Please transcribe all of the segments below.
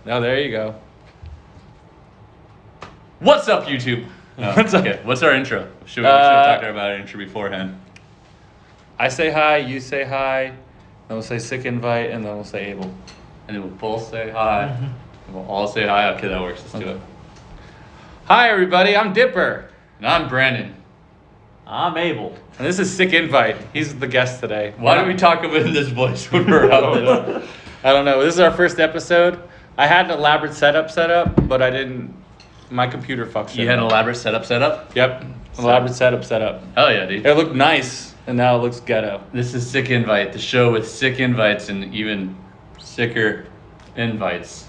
Oh, there you go. What's up, YouTube? What's up? Okay, what's our intro? We should have talked about our intro beforehand. I say hi, you say hi, then we'll say sick invite, and then we'll say Abel. And then we'll both say hi. And we'll all say hi. Okay, that works. Let's do it. Hi, everybody. I'm Dipper. And I'm Brandon. I'm Abel. And this is Sick Invite. He's the guest today. Why do we talk about in this voice when we're out this? I don't know. This is our first episode. I had an elaborate setup, but I didn't. My computer fucked shit You had an up. elaborate setup? Yep. Elaborate setup. Hell yeah, dude. It looked nice, and now it looks ghetto. This is Sick Invite, the show with sick invites and even sicker invites.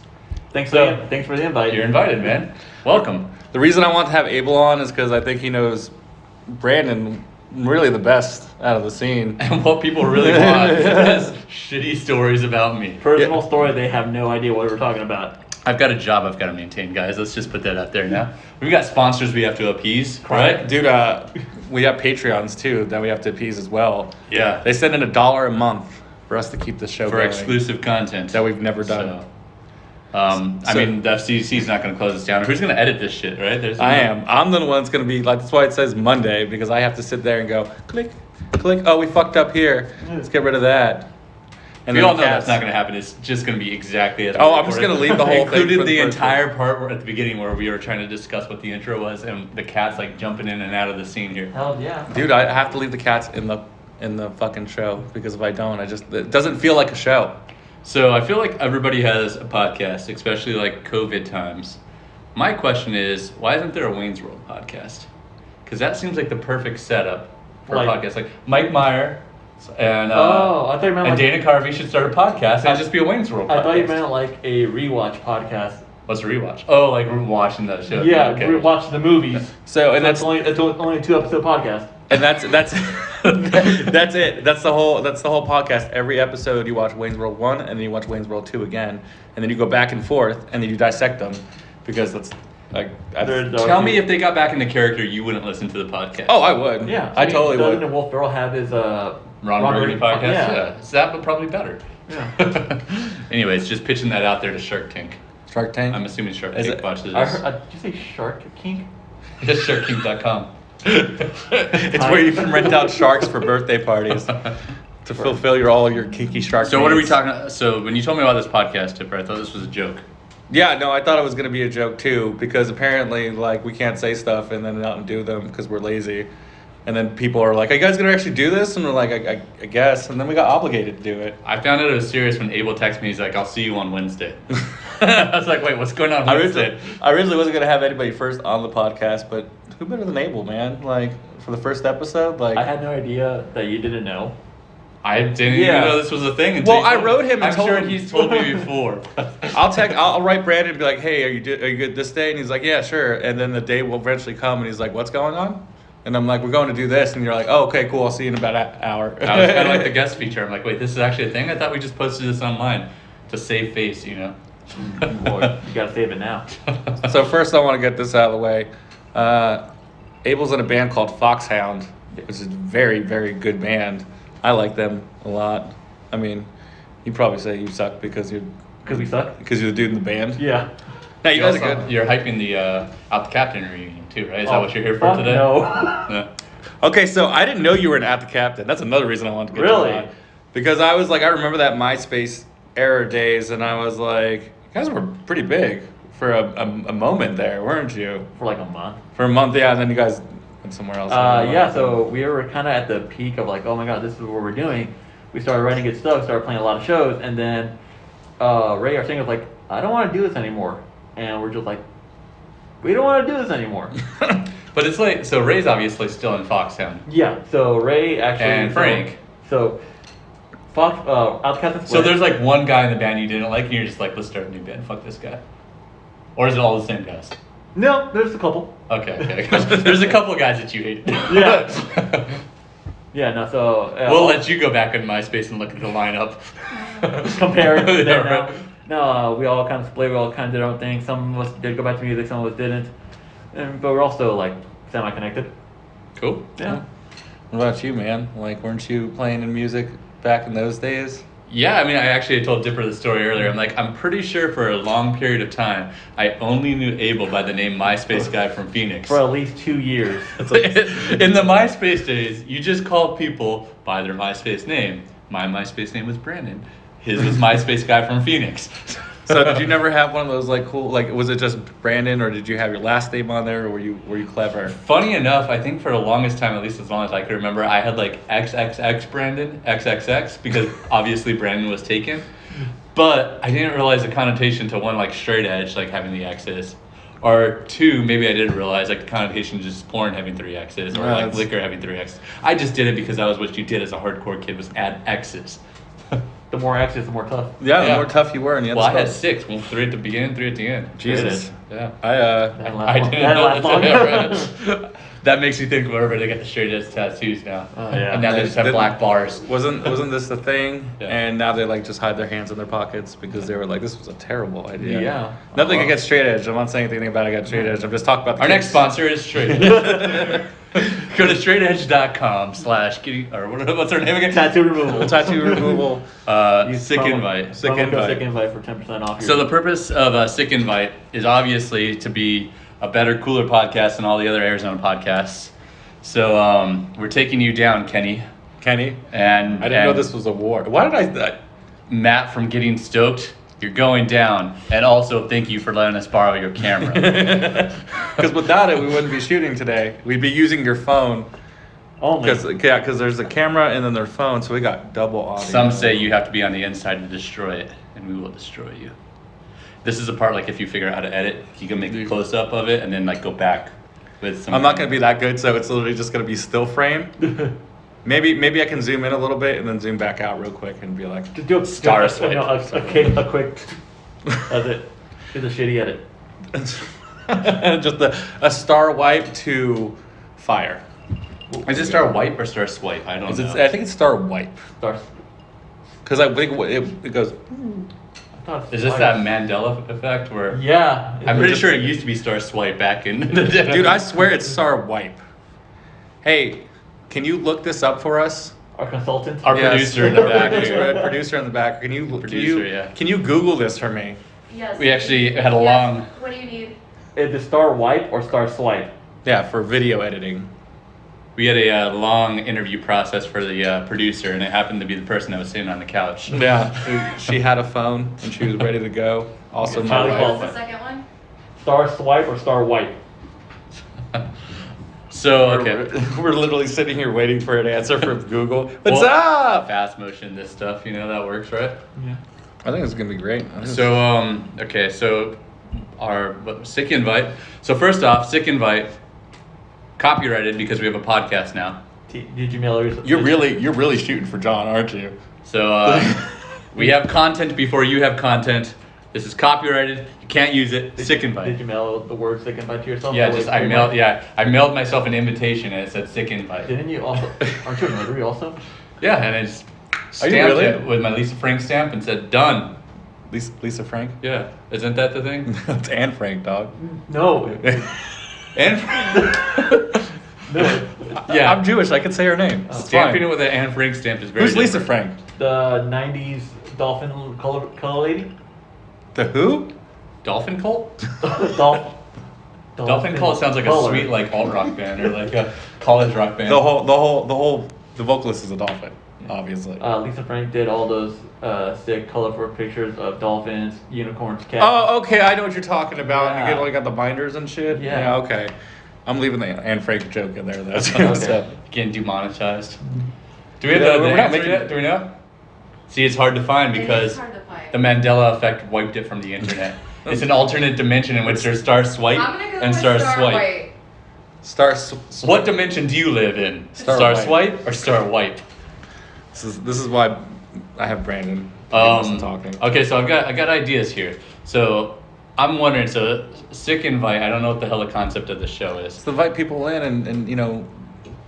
Thanks for the invite. You're invited, man. Welcome. The reason I want to have Abel on is because I think he knows Brandon really the best out of the scene. And what people really want is shitty stories about me. Personal story, they have no idea what we're talking about. I've got a job I've got to maintain, guys. Let's just put that out there now. We've got sponsors we have to appease, right? Dude, we have Patreons too that we have to appease as well. Yeah. They send in $1 a month for us to keep the show For going. exclusive content. That we've never done. I mean, the FCC's not going to close us down. Who's going to edit this shit, right? I am. I'm the one that's going to be like, that's why it says Monday, because I have to sit there and go, click. Oh, we fucked up here. Let's get rid of that. And we then all the know cats- that's not going to happen. It's just going to be exactly as Oh, I'm just going to leave the whole thing. Included for the first entire one. part at the beginning where we were trying to discuss what the intro was and the cat's like jumping in and out of the scene here. Hell yeah. Dude, I have to leave the cats in the fucking show, because if I don't, it doesn't feel like a show. So I feel like everybody has a podcast, especially like COVID times. My question is, why isn't there a Wayne's World podcast? Because that seems like the perfect setup for a podcast. Like Mike Meyer and I thought you meant and Dana Carvey should start a podcast and just be a Wayne's World podcast. I thought you meant like a rewatch podcast. What's a rewatch? Oh, like watching that show. Yeah, Okay. rewatch the movies. So, and it's only a 2-episode podcast. And that's that's it. That's the whole podcast. Every episode you watch Wayne's World 1 and then you watch Wayne's World 2 again, and then you go back and forth and then you dissect them, because that's like Tell me if they got back into character, you wouldn't listen to the podcast. Oh, I would. Yeah. I totally would. Doesn't Will Ferrell have his Ron Burgundy podcast? Yeah. So that would probably better. Yeah. Anyways, just pitching that out there to SharkKink. Shark Tank. I'm assuming Is SharkKink it- watches this. Did you say SharkKink? It's SharkKink.com. It's where you can rent out sharks for birthday parties to fulfill all your kinky shark. So what are we needs. talking? So when you told me about this podcast, Tipper, I thought this was a joke. Yeah, no, I thought it was gonna be a joke too, because apparently like we can't say stuff and then not do them because we're lazy, and then people are like, "Are you guys gonna actually do this?" And we're like, I guess," and then we got obligated to do it. I found out it was serious when Abel texted me. He's like, "I'll see you on Wednesday." I was like, "Wait, what's going on Wednesday?" I originally wasn't gonna have anybody first on the podcast, but who better than Abel, man? Like for the first episode, like I had no idea that you didn't know. I didn't even know this was a thing. Well, he I told wrote me. him and I'm told sure him. he's told me before. I'll write Brandon and be like, "Hey, are you good this day?" And he's like, "Yeah, sure." And then the day will eventually come, and he's like, "What's going on?" And I'm like, "We're going to do this," and you're like, "Oh, okay, cool. I'll see you in about an hour." I was kind of like the guest feature. I'm like, wait, this is actually a thing? I thought we just posted this online to save face, you know? Boy, you gotta save it now. So first, I want to get this out of the way. Abel's in a band called Foxhound, which is a very, very good band. I like them a lot. I mean, you probably say you suck because you're We suck? the dude in the band. Yeah. No, you guys are good. You're hyping the Out the Captain reunion too, right? Is that what you're here for fuck today? No. Yeah. Okay, so I didn't know you were an At the Captain. That's another reason I wanted to get Really? you on. Because I was like, I remember that MySpace era days, and I was like, you guys were pretty big for a moment there, weren't you? For like a month. For a month, yeah, and then you guys went somewhere else. Yeah, so we were kind of at the peak of like, oh my god, this is what we're doing. We started writing good stuff, started playing a lot of shows, and then Ray, our singer, was like, I don't want to do this anymore. And we're just like, we don't want to do this anymore. But it's like, so Ray's obviously still in Foxhound. Yeah, so Ray actually... And Frank. So, Outcast. So there's like one guy in the band you didn't like, and you're just like, let's start a new band. Fuck this guy. Or is it all the same guys? No, there's a couple. Okay. There's a couple of guys that you hated. Yeah. Yeah, no, so... we'll let you go back on MySpace and look at the lineup. Compare it. Yeah, Then right. No, we all kind of split. We all kind of did our own thing. Some of us did go back to music. Some of us didn't. But we're all still, like, semi-connected. Cool. Yeah. What about you, man? Like, weren't you playing in music back in those days? Yeah, I mean, I actually told Dipper the story earlier. I'm like, I'm pretty sure for a long period of time, I only knew Abel by the name MySpace Guy from Phoenix. For at least 2 years. In the MySpace days, you just called people by their MySpace name. My MySpace name was Brandon. His was MySpace Guy from Phoenix. So did you never have one of those like cool, like was it just Brandon, or did you have your last name on there, or were you clever? Funny enough, I think for the longest time, at least as long as I could remember, I had like XXX Brandon, XXX, because obviously Brandon was taken. But I didn't realize the connotation to one, like straight edge, like having the X's. Or two, maybe I didn't realize like the connotation to just porn having 3 X's, or like liquor having 3 X's. I just did it because that was what you did as a hardcore kid, was add X's. The more X's, the more tough. Yeah, the more tough you were, and you had Well, I to had spell. 6, 3 at the beginning, 3 at the end. Jesus. Yeah. I I didn't know that. That makes you think wherever they get the straight edge tattoos now. Oh, yeah. And now they just have black bars. Wasn't this the thing? Yeah. And now they like just hide their hands in their pockets because they were like, this was a terrible idea. Yeah. Nothing against straight edge. I'm not saying anything about against straight edge. I'm just talking about the Our kids. next sponsor is Straight Edge. Go to straightedge.com/kitty, or what's her name again? Tattoo removal. Tattoo removal. Use Sick promo- invite. Sick promo code invite. Sick invite for 10% off. So the purpose of a Sick Invite is obviously to be a better, cooler podcast than all the other Arizona podcasts. So we're taking you down, Kenny. Kenny. And I didn't know this was a war. Why did I? Matt from Getting Stoked. You're going down. And also thank you for letting us borrow your camera. Because without it, we wouldn't be shooting today. We'd be using your phone. Only. Because there's a camera and then their phone, so we got double audio. Some say you have to be on the inside to destroy it, and we will destroy you. This is a part like if you figure out how to edit, you can make a close up of it and then like go back with some. I'm not gonna be that good, so it's literally just gonna be still frame. Maybe I can zoom in a little bit and then zoom back out real quick and be like, Just do a Star a swipe. a quick. That's it. Do the shitty edit. just a star wipe to fire. Is it star wipe or star swipe? I don't know. I think it's star wipe Star. because I think it goes. I thought Is this it's that fire. Mandela effect where? Yeah. I'm pretty sure it used to be star swipe back in the day. Dude, I swear it's star wipe. Hey, can you look this up for us? Our consultant. Our producer in the back here. Producer in the back. Producer, yeah. Can you Google this for me? Yes. We actually had a long. What do you need? Is it star wipe or star swipe? Yeah, for video editing. We had a long interview process for the producer, and it happened to be the person that was sitting on the couch. Yeah, she had a phone and she was ready to go. Also, Okay, my Charlie wife. Paul. What's the second one? Star swipe or star wipe? So okay. We're literally sitting here waiting for an answer from Google. What's Well, up? Fast motion, this stuff, you know that works, right? Yeah. I think it's gonna be great. So okay, so our Sick Invite. So first off, Sick Invite, copyrighted because we have a podcast now. Did you mail yours? you're really shooting for John, aren't you? So we have content before you have content. This is copyrighted. You can't use it. Sick Invite. Did you mail the word sick invite to yourself? Yeah, Or just wait, I wait, mailed. wait. Yeah, I mailed myself an invitation and it said Sick Invite. Didn't you also? Aren't you a notary also? Yeah, and I just Are you stamped really? it with my Lisa Frank stamp and said done. Lisa Frank? Yeah, isn't that the thing? It's Anne Frank, dog. No. And No. yeah, I'm Jewish. I can say her name. It's stamping fine. it with an Anne Frank stamp is very. Who's Lisa different. Frank? The '90s dolphin color lady. The who? Dolphin Cult? Dolphin Cult sounds like a color. sweet like alt rock band or like a college rock band. The vocalist is a dolphin, obviously. Lisa Frank did all those sick, colorful pictures of dolphins, unicorns, cats. Oh, okay. I know what you're talking about. Yeah. You get like got the binders and shit. Yeah. Okay. I'm leaving the Anne Frank joke in there. That's Okay. Getting demonetized. Do we have Yeah, the we're not answer making- yet? Do we know? See, it's hard to find It because is hard to find. the Mandela effect wiped it from the internet. It's an alternate dimension in which there's star swipe I'm gonna go and with star star swipe. white. What dimension do you live in? Star Star, wipe. swipe or star wipe? This is why I have Brandon. Talking. Okay, so I got ideas here. So I'm wondering. So Sick Invite. I don't know what the hell the concept of the show is. Just invite people in and you know,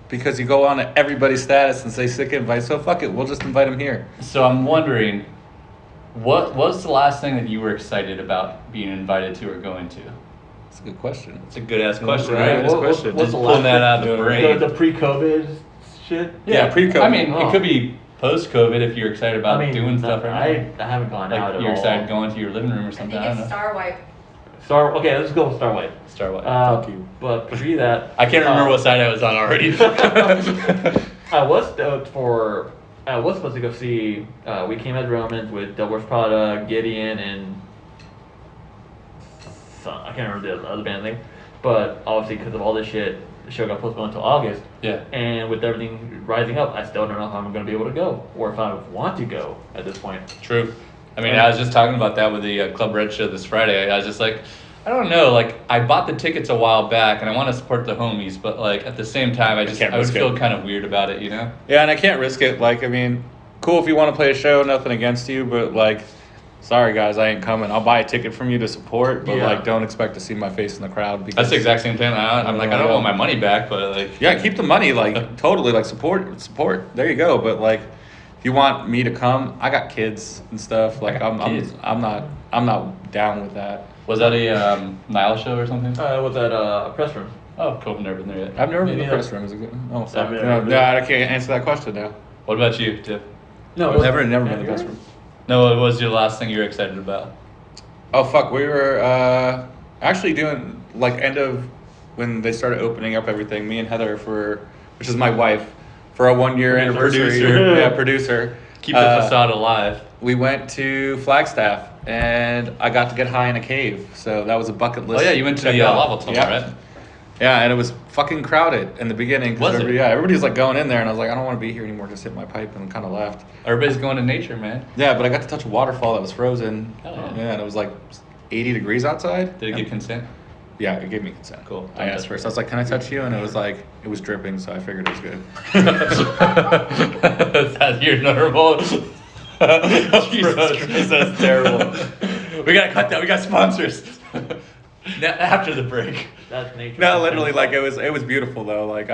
because you go on to everybody's status and say sick invite, so fuck it, we'll just invite them here. So I'm wondering, what was the last thing that you were excited about being invited to or going to? That's a good question. It's a good ass question, Right. right? Good question. What's Just the pulling last that out of thing? the brain. The pre-COVID shit. Yeah, pre-COVID. I mean, Oh. it could be post-COVID, if you're excited about doing stuff I haven't gone out like at you're all. excited going to your living room or I something. think I don't it's know. Star Wipe. Okay, let's go with Star White. Star White. Fuck you. But pre that, I can't remember what side I was on already. I was stoked for. I was supposed to go see We Came as Romans with Double Wars Prada, Gideon, and I can't remember the other band name. But obviously, because of all this shit, the show got postponed until August. Yeah. And with everything rising up, I still don't know how I'm going to be able to go, or if I want to go at this point. True. I mean, I was just talking about that with the Club Red show this Friday. I was just like, I don't know. Like, I bought the tickets a while back, and I want to support the homies, but like at the same time, I would risk feel it. kind of weird about it, you know? Yeah, and I can't risk it. Like, I mean, cool if you want to play a show, nothing against you, but like, sorry guys, I ain't coming. I'll buy a ticket from you to support, but Yeah. like, don't expect to see my face in the crowd. Because That's the exact same thing. I'm like, I don't want my money back, but like. Yeah, keep the money. Like, totally. Like, support. There you go. But like, if you want me to come, I got kids and stuff. Like, kids. I'm not down with that. Was that a Nile show or something? I was at a press room. Oh, cool. Never been there yet. I've never been to Maybe the press room. Is it good? Oh, fuck. I've No, never no, I can't answer that question now. What about you, Tiff? No, Never been to the press room. No, what was your last thing you were excited about? Oh fuck, we were actually doing like end of when they started opening up everything. Me and Heather which is my wife, for our 1 year anniversary. Producer. Yeah, producer. Keep the facade alive. We went to Flagstaff and I got to get high in a cave. So that was a bucket list. Oh yeah, you went to check the out. lava tunnel, Yeah. right? Yeah, and it was fucking crowded in the beginning. 'cause Was it? everybody was like going in there, and I was like, I don't want to be here anymore. Just hit my pipe and kind of left. Everybody's going to nature, man. Yeah, but I got to touch a waterfall that was frozen. Hell yeah. Yeah, and it was like 80 degrees outside. Did it give consent? Yeah, it gave me consent. Cool. I asked first. I was like, "Can I touch you?" And it was like, it was dripping, so I figured it was good. That's your normal. Jesus Christ, that's terrible. We gotta cut that. We got sponsors. Now, after the break. That's nature. No, literally, like it was beautiful though. Like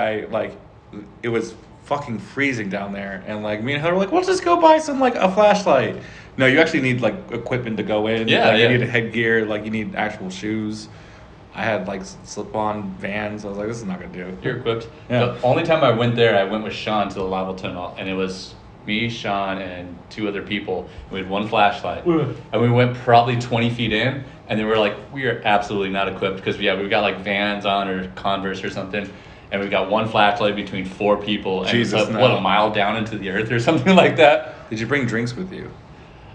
it was fucking freezing down there, and like me and Heather were like, "We'll just go buy some like a flashlight." No, you actually need like equipment to go in. Yeah, like, yeah. You need a headgear. Like you need actual shoes. I had like slip-on Vans. I was like, this is not gonna do. You're equipped. Yeah. The only time I went there, I went with Sean to the lava tunnel, and it was me, Sean, and 2 other people. We had 1 flashlight, and we went probably 20 feet in, and they were like, we are absolutely not equipped because we got like Vans on or Converse or something, and we got 1 flashlight between 4 people, and Jesus, it's no. a mile down into the earth or something like that. Did you bring drinks with you?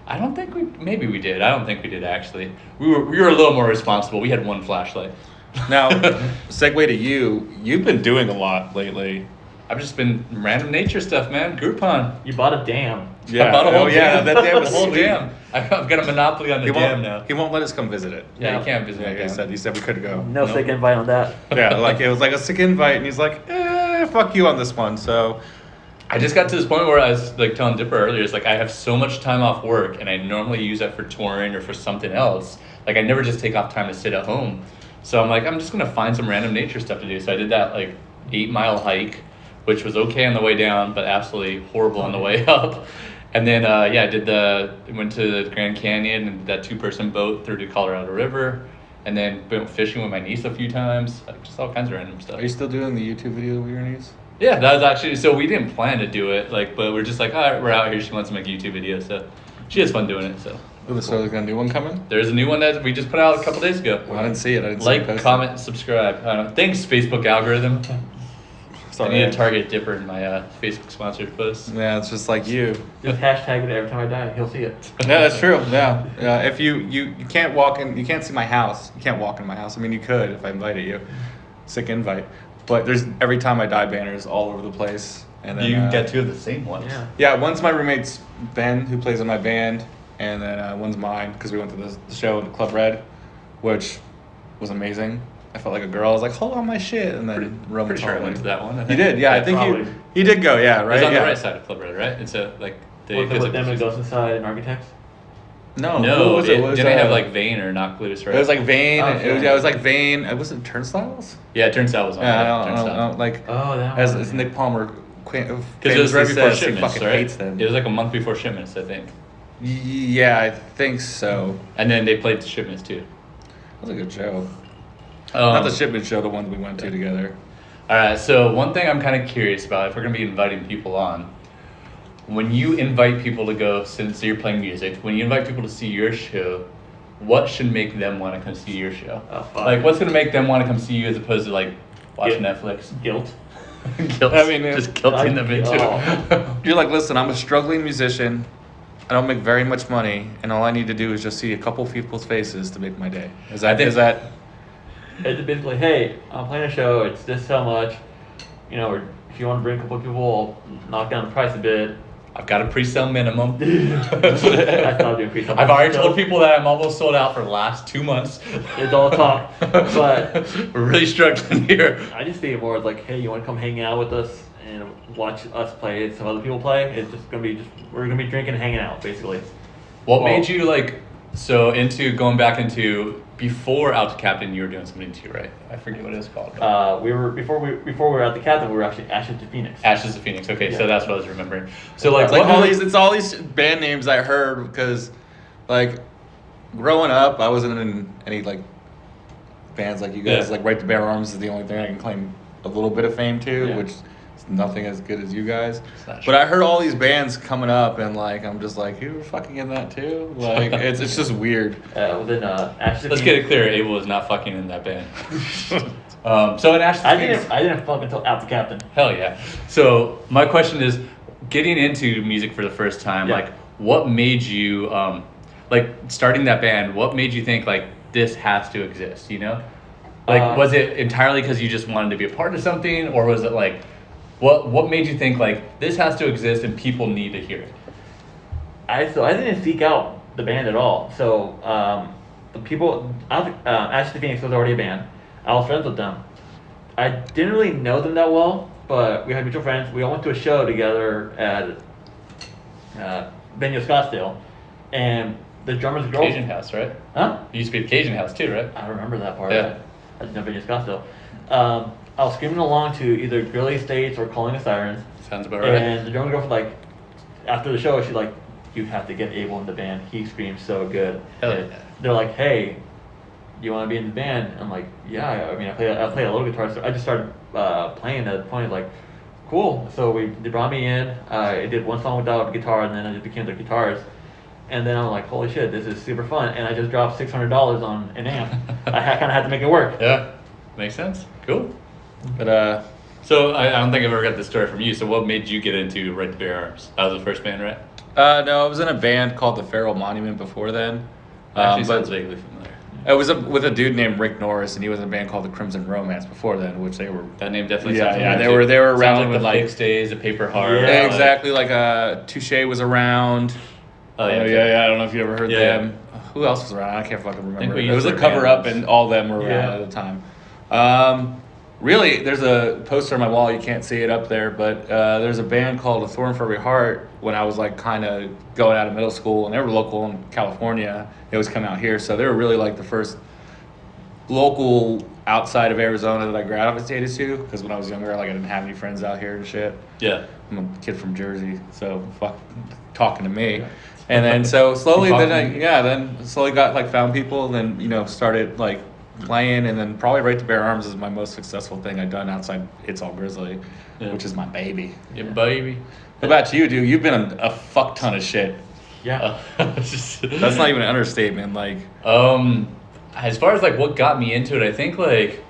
I don't think maybe we did. I don't think we did actually. We were a little more responsible. We had 1 flashlight. Now, segue to you. You've been doing a lot lately. I've just been random nature stuff, man. Groupon. You bought a dam. I bought a whole yeah, dam. that dam was The whole sweet. dam. I've got a monopoly on the dam now. He won't let us come visit it. Yeah, you can't visit Yeah, my dam. he said we could go. No sick invite on that. Yeah, like it was like a sick invite, and he's like, fuck you on this one. So, I just got to this point where I was like telling Dipper earlier, it's like I have so much time off work, and I normally use that for touring or for something else. Like I never just take off time to sit at home. So I'm like, I'm just gonna find some random nature stuff to do. So I did that like 8-mile hike, which was okay on the way down, but absolutely horrible on the way up. And then I went to the Grand Canyon and did that 2-person boat through the Colorado River, and then went fishing with my niece a few times. Like, just all kinds of random stuff. are you still doing the YouTube video with your niece? Yeah, that was actually, so we didn't plan to do it, like, but we're just like, all right, we're out here. She wants to make a YouTube video, so she has fun doing it. So So there's a new one coming? there's a new one that we just put out a couple days ago. Well, I didn't see it. I didn't see Like, it posted. comment, subscribe. Thanks, Facebook algorithm. Sorry. I need to target Dipper in my Facebook sponsored posts. Yeah, it's just like you. Just hashtag it every time I die. He'll see it. Yeah, that's true. Yeah. If you can't walk in, you can't see my house. You can't walk in my house. I mean, you could if I invited you. Sick invite. But there's every time I die banners all over the place. And then You get 2 of the same ones. Yeah. Yeah, one's my roommate's Ben, who plays in my band, and then one's mine because we went to the show at Club Red, which was amazing. I felt like a girl. I was like, hold on my shit, and then Roman Pretty sure I told went me. to that one. I You think. did, yeah. I think probably. he did go, yeah, It right? was on yeah. the right side of Club Red, right? It's a like the With them and Ghost Inside and Architects. No, No, what was it? What was didn't they that? have like Vane or Knock Loose, right? It was like Vane. Oh, It was like Vane. Was it Turnstiles? yeah, it turns out it was on Yeah, there. I don't Turnstile. know. Like Oh, that as one. Nick Palmer, Because it was right famously before says, he shipments, fucking right? hates them. It was like a month before shipments, I think. Yeah, I think so. And then they played the shipments too. That was a good show. Not the shipment show, the ones we went to together. All right, so one thing I'm kind of curious about, if we're going to be inviting people on, when you invite people to go, since you're playing music, when you invite people to see your show, what should make them want to come see your show? Oh, fuck. Like, what's gonna make them want to come see you as opposed to like watch Guilt. Netflix? Guilt. Guilt. I mean, just guilting them into it. Oh. You're like, listen, I'm a struggling musician. I don't make very much money, and all I need to do is just see a couple people's faces to make my day. Is that? think- Is that? It's basically, hey, I'm playing a show. It's this so much. You know, or if you want to bring a couple of people, I'll knock down the price a bit. I've got a pre-sale minimum. I stopped doing pre-sale. I've already told people that I'm almost sold out for the last 2 months. It's all talk, but We're really struggling here. I just think more like, hey, you want to come hang out with us and watch us play, some other people play? It's just gonna be we're gonna be drinking and hanging out, basically. What made you like into going back into before Out to Captain? You were doing something too, right? I forget what it was called. We were before we were at the Captain. We were actually Ashes to Phoenix. Ashes of Phoenix. Okay, so Yeah. that's what I was remembering. So like, It's like what all really- these. It's all these band names I heard because, like, growing up, I wasn't in any like bands like you guys. Yeah. Like, Right to Bear Arms is the only thing I can claim a little bit of fame to, Yeah. which is nothing as good as you guys. not But true. I heard all these bands coming up, and like, I'm just like, you were fucking in that too. Like, it's just weird. Within Ashes to Let's Phoenix. get it clear. Abel is not fucking in that band. So in Ashes of I Phoenix, didn't fuck until Out the Captain. hell yeah. So my question is, getting into music for the first time, Yeah. like, what made you, like, starting that band? What made you think like this has to exist? You know, like, was it entirely because you just wanted to be a part of something, or was it like, what made you think like this has to exist and people need to hear it? I didn't seek out the band at all. So the people Ashes to Phoenix was already a band. I was friends with them. I didn't really know them that well, but we had mutual friends. We all went to a show together at Venue Scottsdale, and the drummer's girl. Cajun House, right? Huh? You used to be at Cajun House too, right? I remember that part. Yeah. I didn't know Venue Scottsdale. I was screaming along to either Girly Estates or Calling the Sirens. Sounds about right. And the drummer girl, like, after the show, she's like, you have to get Abel in the band. He screams so good. Hell And yeah. they're like, hey, do you want to be in the band? I'm like, yeah. I mean, I play a little guitar. So I just started playing at the point, like, cool. So they brought me in. I did one song without guitar, and then I just became the guitarist. And then I'm like, holy shit, this is super fun. And I just dropped $600 on an amp. I kind of had to make it work. Yeah, makes sense. Cool. But So I don't think I've ever got this story from you. So what made you get into Right to Bear Arms? That was the first band, right? no, I was in a band called the Feral Monument before then. Actually But sounds vaguely familiar. it was with a dude named Rick Norris, and he was in a band called the Crimson Romance before then, which they were. That name definitely Yeah, sounds yeah, familiar. they were Sounds around like with, the like- Fix Days, the Paper Heart. Yeah, Exactly, like Touche was around. Oh yeah, yeah. I don't know if you ever heard Yeah, them. Who else was around? I can't fucking remember. we It was used a their cover band up, names. and all of them were Yeah. around at the time. Really, there's a poster on my wall. You can't see it up there, but there's a band called A Thorn for Every Heart. When I was like kind of going out of middle school, and they were local in California. They always come out here, so they were really like the first local outside of Arizona that I gravitated to. Because when I was younger, like I didn't have any friends out here and shit. yeah. I'm a kid from Jersey, so fuck talking to me. And then so slowly, then slowly got like found people, and then started like playing, and then probably Right to Bear Arms is my most successful thing I've done outside It's All Grizzly, Yeah. which is my baby. Yeah, baby. What about you, dude? You've been in a fuck ton of shit. Yeah. That's not even an understatement. Like, As far as like what got me into it, I think like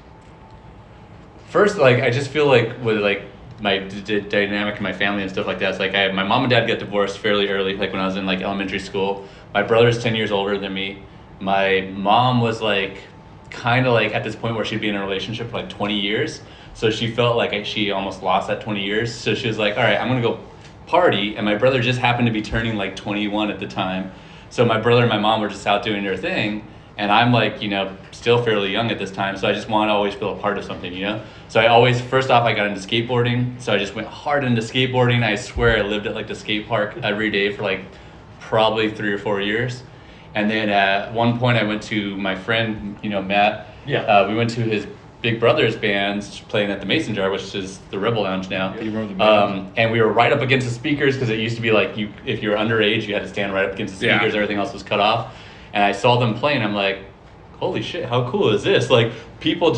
first like I just feel like with like my dynamic in my family and stuff like that. It's like my mom and dad got divorced fairly early, like when I was in like elementary school. My brother's 10 years older than me. My mom was like kind of like at this point where she'd be in a relationship for like 20 years. So she felt like she almost lost that 20 years. So she was like, all right, I'm going to go party. And my brother just happened to be turning like 21 at the time. So my brother and my mom were just out doing their thing. And I'm like, still fairly young at this time. So I just want to always feel a part of something, So I always, first off, I got into skateboarding. So I just went hard into skateboarding. I swear I lived at like the skate park every day for like probably 3 or 4 years. And then at one point I went to my friend, Matt. Yeah. We went to his big brother's band playing at the Mason Jar, which is the Rebel Lounge now. you remember the band? And we were right up against the speakers because it used to be like if you were underage, you had to stand right up against the Yeah. speakers. Everything else was cut off. And I saw them playing. I'm like, holy shit, how cool is this? Like people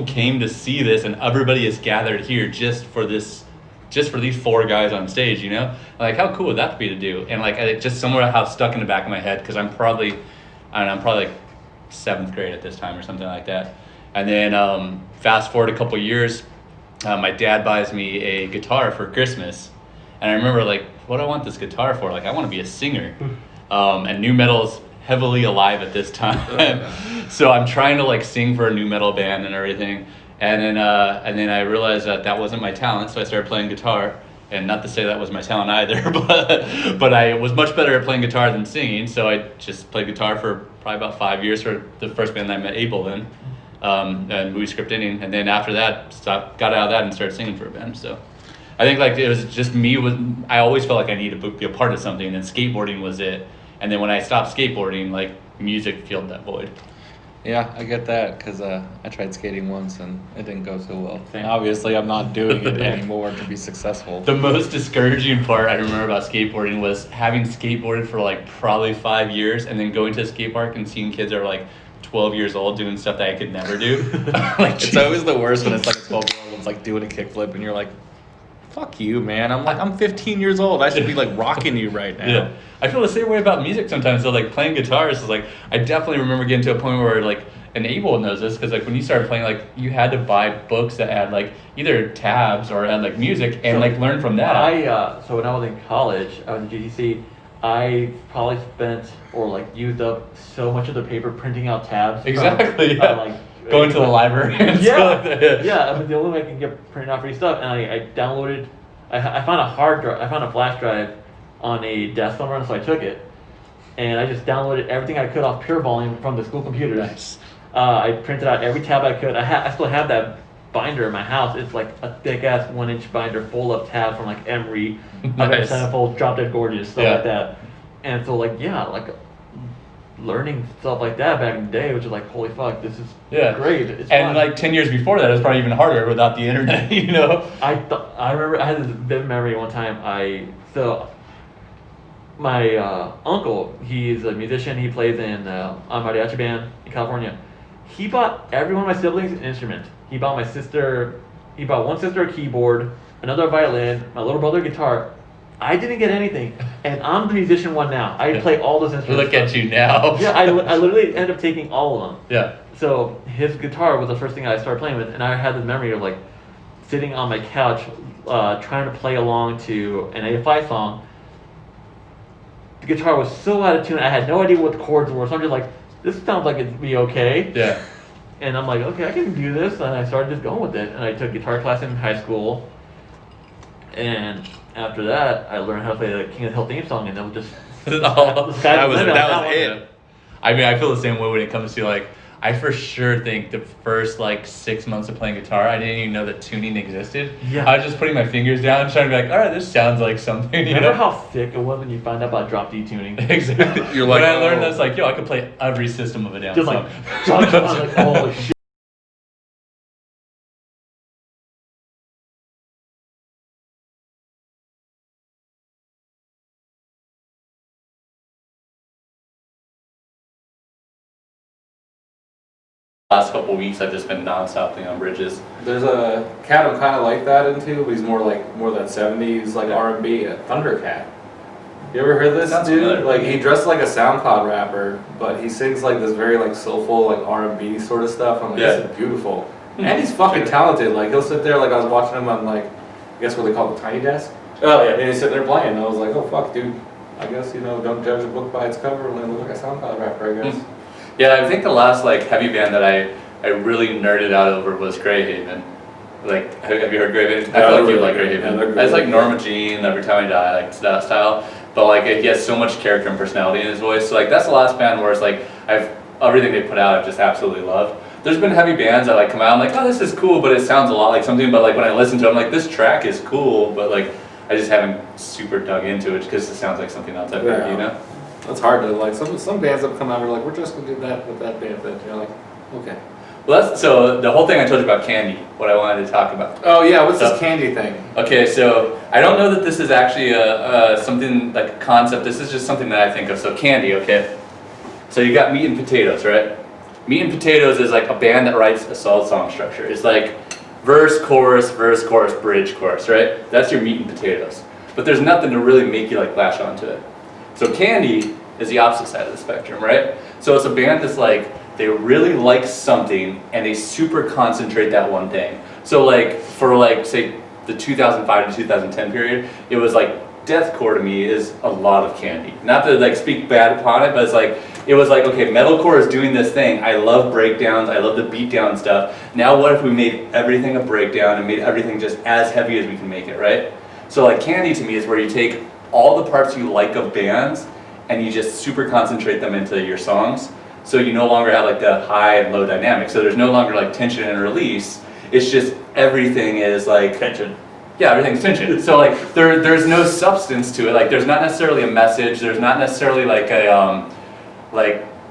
came to see this, and everybody is gathered here just for this just for these 4 guys on stage, you know? Like, how cool would that be to do? And like, it just somewhere how stuck in the back of my head, because I'm probably like 7th grade at this time or something like that. And then fast forward a couple years, my dad buys me a guitar for Christmas. And I remember like, what do I want this guitar for? Like, I want to be a singer. And nu metal's heavily alive at this time. So I'm trying to like sing for a nu metal band and everything. And then I realized that wasn't my talent, so I started playing guitar. And not to say that was my talent either, but I was much better at playing guitar than singing. So I just played guitar for probably about 5 years for the first band that I met, Abel, in, and movie script inning. And then after that, got out of that and started singing for a band. So I think like it was just me. I always felt like I needed to be a part of something, and skateboarding was it. And then when I stopped skateboarding, like music filled that void. Yeah, I get that, because I tried skating once and it didn't go so well. Same. Obviously, I'm not doing it anymore to be successful. The most discouraging part I remember about skateboarding was having skateboarded for like probably 5 years and then going to a skate park and seeing kids that are like 12 years old doing stuff that I could never do. Like, It's always the worst when it's like a 12-year-old that's like doing a kickflip and you're like, fuck you, man. I'm 15 years old. I should be like rocking you right now. Yeah, I feel the same way about music sometimes. So like playing guitars is like, I definitely remember getting to a point where like, and Abel knows this, because like when you started playing, like you had to buy books that had like either tabs or had like music and like learn from that. So when I was in college, I was in GTC. I probably spent or like used up so much of the paper printing out tabs. Exactly. From, like going to the library. And yeah, stuff like that. yeah. I mean, the only way I can get printed out free stuff, and I downloaded. I found a hard drive. I found a flash drive on a desk somewhere, so I took it, and I just downloaded everything I could off Pure Volume from the school computers. Nice. I printed out every tab I could. I still have that binder in my house. It's like a thick ass 1-inch binder full of tabs from like Emery, Nice. Centerfold, Drop Dead Gorgeous, stuff Yeah. like that. And so like like learning stuff like that back in the day, which is like holy fuck, this is great. It's And fun. like 10 years before that, it was probably even harder without the internet, you know? I remember I had this vivid memory one time. My uncle, he's a musician. He plays in a mariachi band in California. He bought every one of my siblings an instrument. He bought one sister a keyboard, another a violin, my little brother a guitar. I didn't get anything, and I'm the musician one now. I play all those instruments. Look at you now. Yeah, I literally ended up taking all of them. Yeah. So his guitar was the first thing I started playing with, and I had the memory of like sitting on my couch, trying to play along to an AFI song. The guitar was so out of tune, I had no idea what the chords were, so I'm just like, this sounds like it'd be okay. Yeah. And I'm like, okay, I can do this, and I started just going with it. And I took guitar class in high school, and after that, I learned how to play the King of the Hill theme song, and it was just the sky's that the was limit on that was one. it. I mean, I feel the same way when it comes to like, I for sure think the first like 6 months of playing guitar, I didn't even know that tuning existed. Yeah. I was just putting my fingers down, trying to be like, all right, this sounds like something. You Remember know? how thick it was when you found out about drop D tuning? Exactly. You're when like, I learned oh. that's like, yo, I could play every system of a damn Just song. like, drop, I was like, holy shit. Last couple weeks, I've just been nonstop playing on bridges. There's a cat I'm kind of like that into, but he's more that 70s like R&B, a Thundercat. You ever heard this Sounds dude? familiar. Like he dresses like a SoundCloud rapper, but he sings like this very like soulful like R&B sort of stuff. I'm like, Yeah. this is beautiful, and he's fucking talented. Like he'll sit there, like I was watching him on like, I guess what they call the tiny desk. Oh And he's sitting there playing, and I was like, oh fuck, dude. I guess don't judge a book by its cover when they look like a SoundCloud rapper. I guess. Yeah, I think the last like heavy band that I really nerded out over was Greyhaven. Like, have you heard Greyhaven? I feel like you like Greyhaven. It's like Norma Jean, Every Time I Die, like that style. But like, he has so much character and personality in his voice. So like, that's the last band where it's like, everything they put out, I've just absolutely loved. There's been heavy bands that like come out, I'm like, oh, this is cool, but it sounds a lot like something. But like when I listen to it, I'm like, this track is cool, but like, I just haven't super dug into it because it sounds like something else I've heard, you know? That's hard to like. Some bands have come out and are like, we're just gonna do that with that band. That you're like, okay. Well, so the whole thing I told you about Candy, what I wanted to talk about. Oh yeah, what's this candy thing? Okay, so I don't know that this is actually something like a concept. This is just something that I think of. So Candy, okay. So you got Meat and Potatoes, right? Meat and Potatoes is like a band that writes a solid song structure. It's like verse, chorus, bridge, chorus, right? That's your meat and potatoes. But there's nothing to really make you like latch onto it. So Candy is the opposite side of the spectrum, right? So it's a band that's like, they really like something and they super concentrate that one thing. So like, for like, say, the 2005 to 2010 period, it was like, deathcore to me is a lot of Candy. Not to like speak bad upon it, but it's like, it was like, okay, metalcore is doing this thing. I love breakdowns, I love the beatdown stuff. Now what if we made everything a breakdown and made everything just as heavy as we can make it, right? So like Candy to me is where you take all the parts you like of bands and you just super concentrate them into your songs. So you no longer have like the high and low dynamic. So there's no longer like tension and release. It's just everything is like Tension. Yeah, everything's tension. So like there's no substance to it. Like there's not necessarily a message. There's not necessarily like a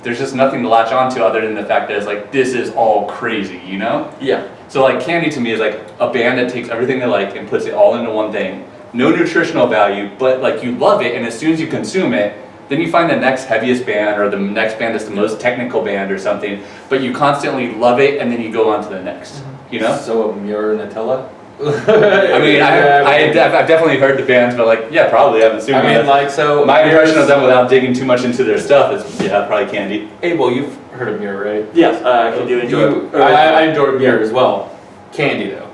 there's just nothing to latch onto other than the fact that it's like this is all crazy, you know? Yeah. So like Candy to me is like a band that takes everything they like and puts it all into one thing. No nutritional value, but like you love it, and as soon as you consume it, then you find the next heaviest band or the next band that's the most technical band or something, but you constantly love it and then you go on to the next, you know? So a Muir Nutella? I mean, I've definitely heard the bands, but like, yeah, probably, I'm assuming. I mean, like, so... My impression of them without digging too much into their stuff is, yeah, probably Candy. Abel, you've heard of Muir, right? Yes, I actually do enjoy it. I enjoy Muir as well. Candy, though.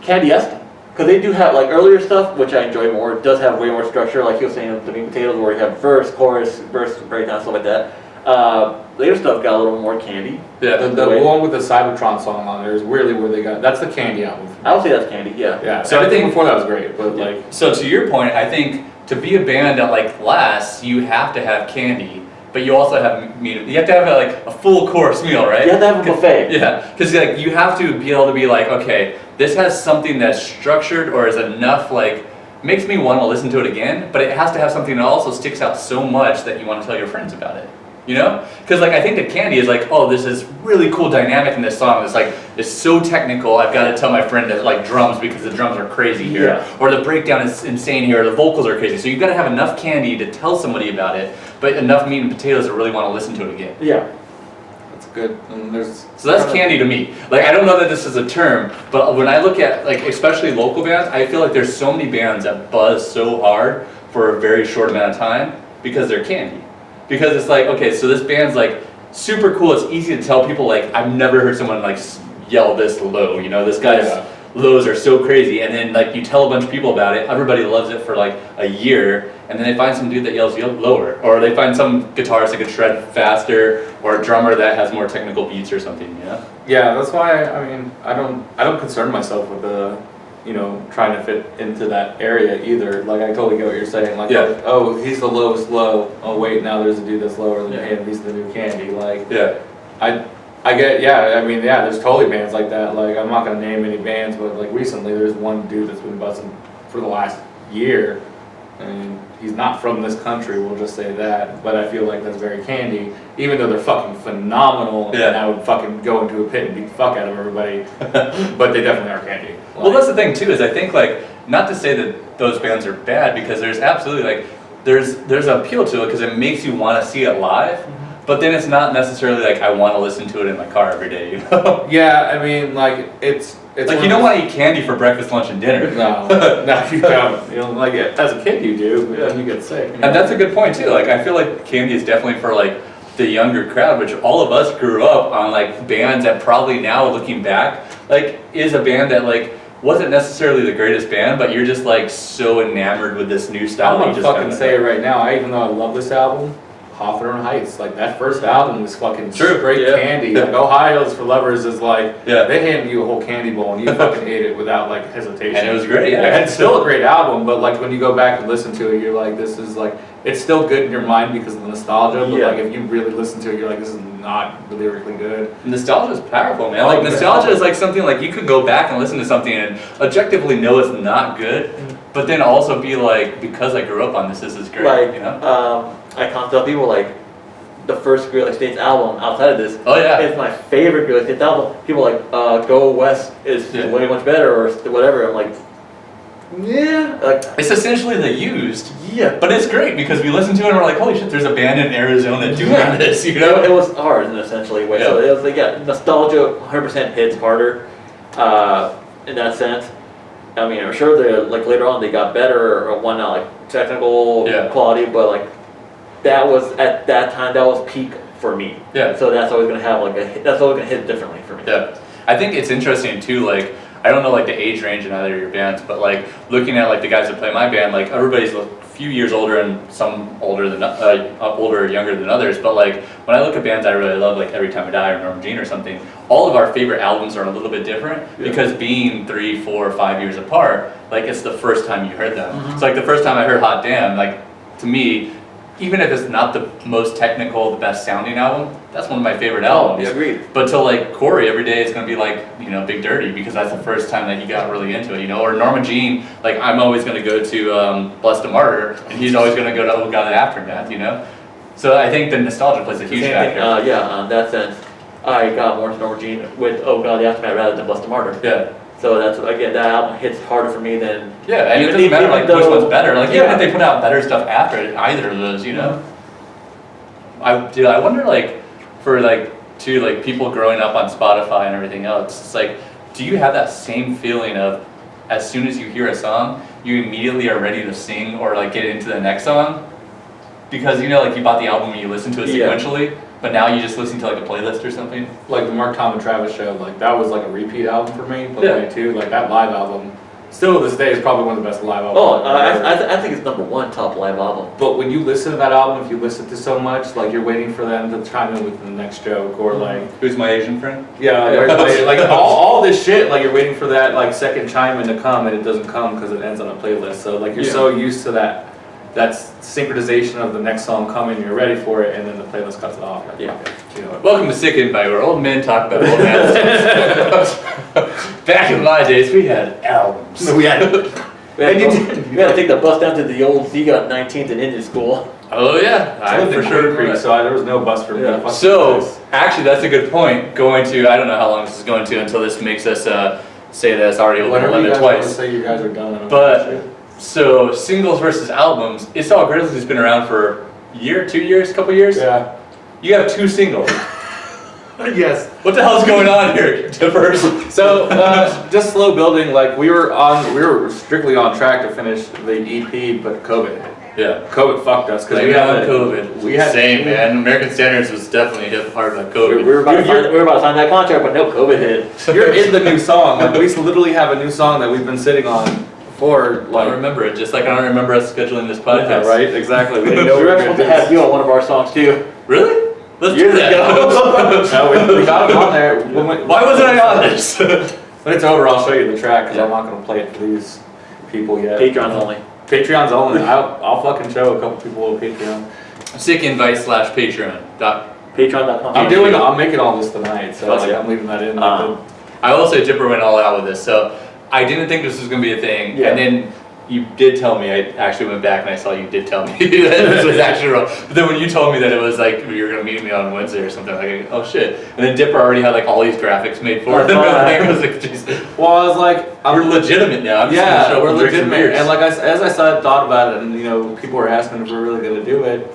Candy-esque. Because they do have, like, earlier stuff, which I enjoy more, does have way more structure, like you were saying with the meat and potatoes, where you have verse, chorus, breakdown, stuff like that. Later stuff got a little more Candy. Yeah, the one with the Cybertron song on there is really where they got, that's the Candy album. I would say that's Candy, yeah. Yeah, so everything before that was great, but like... So to your point, I think to be a band that like lasts, you have to have Candy, but you also have meat. You have to have like a full course meal, right? You have to have a buffet. Yeah, because like you have to be able to be like, okay, this has something that's structured or is enough like makes me want to listen to it again, but it has to have something that also sticks out so much that you want to tell your friends about it. You know? Because like I think that Candy is like, oh, this is really cool dynamic in this song. It's like it's so technical. I've got to tell my friend that like drums because the drums are crazy here, Yeah. or the breakdown is insane here, or the vocals are crazy. So you've got to have enough Candy to tell somebody about it, but enough meat and potatoes to really want to listen to it again. Yeah. That's good. And there's... So that's Candy to me. Like I don't know that this is a term, but when I look at like especially local bands, I feel like there's so many bands that buzz so hard for a very short amount of time because they're Candy. Because it's like, okay, so this band's like super cool. It's easy to tell people like I've never heard someone like yell this low. You know, this guy's lows are so crazy. And then like you tell a bunch of people about it, everybody loves it for like a year, and then they find some dude that yells lower, or they find some guitarist that can shred faster, or a drummer that has more technical beats or something. You know? Yeah, that's why I mean I don't concern myself with the trying to fit into that area either. Like I totally get what you're saying. Like oh, he's the lowest low. Oh wait, now there's a dude that's lower than him. He's the new Candy. Like I get there's totally bands like that. Like I'm not gonna name any bands, but like recently there's one dude that's been buzzing for the last year, and he's not from this country. We'll just say that. But I feel like that's very Candy, even though they're fucking phenomenal. Yeah. And I would fucking go into a pit and beat the fuck out of everybody. But they definitely are Candy. Well, that's the thing too, is I think like, not to say that those bands are bad, because there's absolutely like, there's an appeal to it because it makes you want to see it live, but then it's not necessarily like I want to listen to it in my car every day, you know? Yeah, I mean, like, it's like you don't want to eat candy for breakfast, lunch, and dinner. No, no, you don't. You know, like, as a kid you do, but then you get sick. And that's a good point too, like I feel like candy is definitely for like the younger crowd, which all of us grew up on like bands that probably now looking back, like is a band that like wasn't necessarily the greatest band, but you're just like so enamored with this new style. I'm gonna fucking say it right now. Even though I love this album, Hawthorne Heights, like that first album was fucking straight candy. Like Ohio's for Lovers is like they handed you a whole candy bowl and you fucking ate it without like hesitation. And it was great. And it's still a great album, but like when you go back and listen to it, you're like, this is like, it's still good in your mind because of the nostalgia. But like if you really listen to it, you're like, this is not lyrically good. Nostalgia is powerful, man. Like nostalgia is like something like you could go back and listen to something and objectively know it's not good, but then also be like, because I grew up on this is great. Like, you know? I can't tell people like the first Gorilla States album outside of this. Oh yeah, it's my favorite Gorilla States album. People are like Go West is way much better or whatever. I'm like, yeah, Like, It's essentially The Used. yeah. But it's great because we listen to it and we're like, holy shit, there's a band in Arizona doing Yeah. this, you It know? was ours in essentially way. So Yeah. it was like, yeah, nostalgia 100% hits harder in that sense. I mean, I'm sure they like later on they got better or whatnot, like technical Yeah. quality, but like that was at that time that was peak for me. Yeah. So that's always gonna have like that's always gonna hit differently for me. Yeah. I think it's interesting too, like, I don't know like the age range in either of your bands, but like looking at like the guys that play my band, like everybody's a few years older and some older than older or younger than others. But like when I look at bands I really love, like Every Time I Die or Norma Jean or something, all of our favorite albums are a little bit different because being 3, 4, 5 years apart, like it's the first time you heard them. It's like the first time I heard Hot Damn, like to me, even if it's not the most technical, the best sounding album, that's one of my favorite albums. Agreed. But to like Corey, every day it's gonna be like, you know, Big Dirty because that's the first time that he got really into it, you know. Or Norma Jean, like I'm always gonna go to Blessed a Martyr, and he's always gonna go to Oh God, the Aftermath, you know. So I think the nostalgia plays a huge factor. In that sense, I got more into Norma Jean with Oh God, the Aftermath rather than Blessed the Martyr. Yeah. So that's again that album hits harder for me than Yeah, and it doesn't matter like which one's better. Like even if they put out better stuff after either of those, you know. I wonder like for like too like people growing up on Spotify and everything else, it's like, do you have that same feeling of as soon as you hear a song, you immediately are ready to sing or like get into the next song? Because you know like you bought the album and you listen to it sequentially, but now you just listen to like a playlist or something. Like the Mark, Tom, and Travis show, like that was like a repeat album for me. Blink-182, like that live album, still to this day is probably one of the best live albums. Oh, I've ever heard. I think it's #1 top live album. But when you listen to that album, if you listen to so much, like you're waiting for them to chime in with the next joke or like, Who's My Asian Friend? like all this shit, like you're waiting for that like second chime in to come and it doesn't come because it ends on a playlist. So like you're so used to that synchronization of the next song coming, you're ready for it, and then the playlist cuts it off. Like, you know it. Welcome to Sick Invite, where old men talk about old men stuff. Back in my days, we had albums. We had to take the bus down to the old Zigot 19th and Indian school. Oh yeah, I lived in Clear Creek, so there was no bus for me. Yeah. So actually, that's a good point. Going to, I don't know how long this is going to until this makes us say that it's already overloaded twice. Say you guys are done. But so singles versus albums, It's All Grizzly's been around for a year, 2 years, couple years. Yeah. You have 2 singles. Yes. What the hell's going on here, Tippers? So just slow building. Like we were strictly on track to finish the EP, but COVID hit. Yeah. COVID fucked us because We had COVID. We had same man. American Standards was definitely hit hard by COVID. We were about to sign that contract, but no, COVID hit. You're in the new song. Like we literally have a new song that we've been sitting on for I like. don't remember it, just like I don't remember us scheduling this podcast. Yeah, right. Exactly. We didn't We know we were were supposed going to have you on one of our songs too. Really? Let's Years do that. No, we got it on there. Why wasn't I on this? When it's over, I'll show you the track because I'm not going to play it for these people yet. Patreon's only. Patreon's only. I'll fucking show a couple people on Patreon. SickInvite/Patreon. Patreon.com. I'm making all this tonight, so like, Yeah. I'm leaving that in. I will say Tipper went all out with this, so I didn't think this was going to be a thing, Yeah. and then you did tell me, I actually went back and I saw you did tell me that this was actually wrong, but then when you told me that it was like, you were going to meet me on Wednesday or something, like, oh shit, and then Dipper already had like all these graphics made for it, and I was like, geez. Well, I was like, We're legitimate now, I'm just gonna show up we're and drink some legitimate. beers. And like as I thought about it, and you know, people were asking if we're really gonna do it.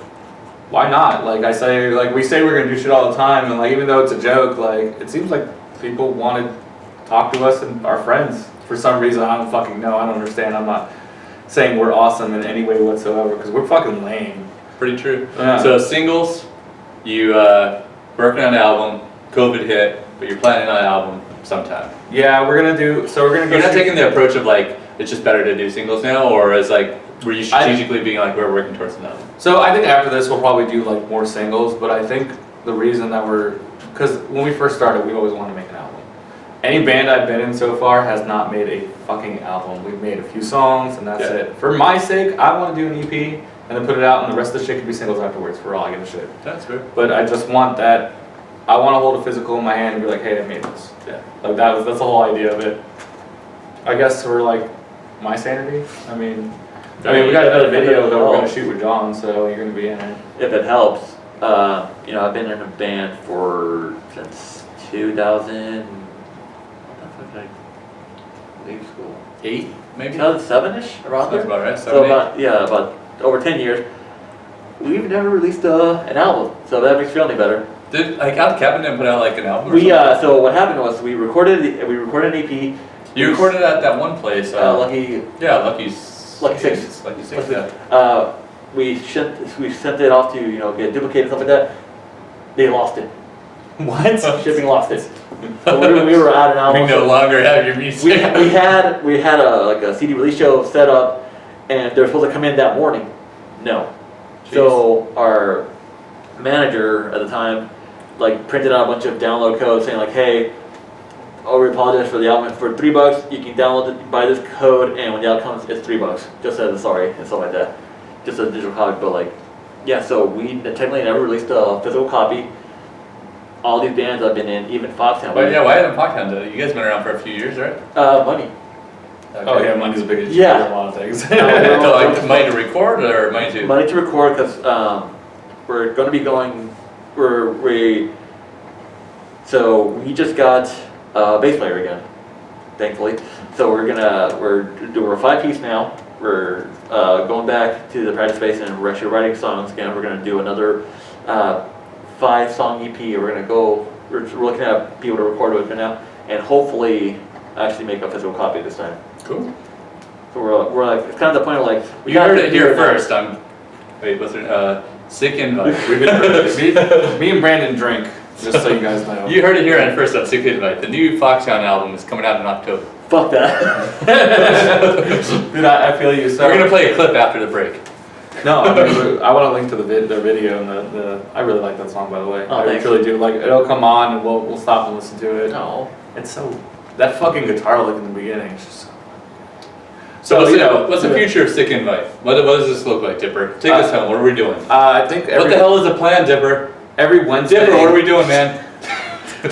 Why not? Like I say, like we say we're gonna do shit all the time, and like even though it's a joke, like it seems like people want to talk to us and our friends for some reason. I don't fucking know. I don't understand. I'm not saying we're awesome in any way whatsoever because we're fucking lame. Pretty true. Yeah. So singles, you working on an album, COVID hit, but you're planning on an album sometime. Yeah, we're gonna do. So we're gonna go. You're not shoot- taking the approach of like, it's just better to do singles now, or is like, were you strategically being like, we're working towards an album? So I think after this we'll probably do like more singles, but I think the reason that because when we first started, we always wanted to make an album. Any band I've been in so far has not made a fucking album. We've made a few songs and that's it. For my sake, I want to do an EP and then put it out, and the rest of the shit can be singles afterwards for all I give a shit. That's fair. But I just want that. I want to hold a physical in my hand and be like, hey, I made this. Yeah. Like that's the whole idea of it. I guess we're like my sanity. I mean, we got another video that we're gonna shoot with John, so you're gonna be in it. If it helps, you know, I've been in a band since 2000. When the fuck did I leave school? 8? maybe. 2007-ish, around Sounds there. about right. So 7, 8. about over 10 years. We've never released an album, so that makes me feel any better. Did Out Cabin didn't put out like an album? Or We something? so what happened was we recorded an EP. You recorded at that one place. Lucky Lucky Six. Lucky Six. Yeah. We sent it off to get duplicated and stuff like that. They lost it. What? Shipping lost it. So we were out an album. We no longer have your music. We had a CD release show set up, and they were supposed to come in that morning. No. Jeez. So our manager at the time printed out a bunch of download codes saying hey, we apologize for the album. For $3 you can download it by this code, and when the album comes it's $3. Just as a sorry and stuff like that. Just a digital copy, but yeah. So we technically never released a physical copy. All these bands I've been in, even Foxhound. But yeah, why haven't Foxhound done it? You guys been around for a few years, right? Money. Okay. Oh yeah, money's a big issue Yeah. for a lot of things. So money to record or money to? Money to record because we're going to be going. So we just got a bass player again, thankfully. So we're 5-piece now. We're going back to the practice space and we're actually writing songs again. We're going to do another 5-song EP. We're looking at people to record with it now, and hopefully actually make a physical copy this time. Cool. So we're it's kind of the point of we You heard gotta it do here now. first. What's her? Sick Invite. We've been Me and Brandon drink, just so you guys know. You heard it here on first on Sick Invite. The new Foxhound album is coming out in October. Fuck that. Dude, I feel you. So We're gonna play a clip after the break. No, I want to link to their video and the. I really like that song, by the way. Oh, I thanks. truly do. It'll come on and we'll stop and listen to it. No. It's so that fucking guitar lick in the beginning is just. So what's the future of Sick Invite? What does this look like, Dipper? Take us home. What are we doing? I think What the hell is the plan, Dipper? every Wednesday. Dipper, what are we doing, man?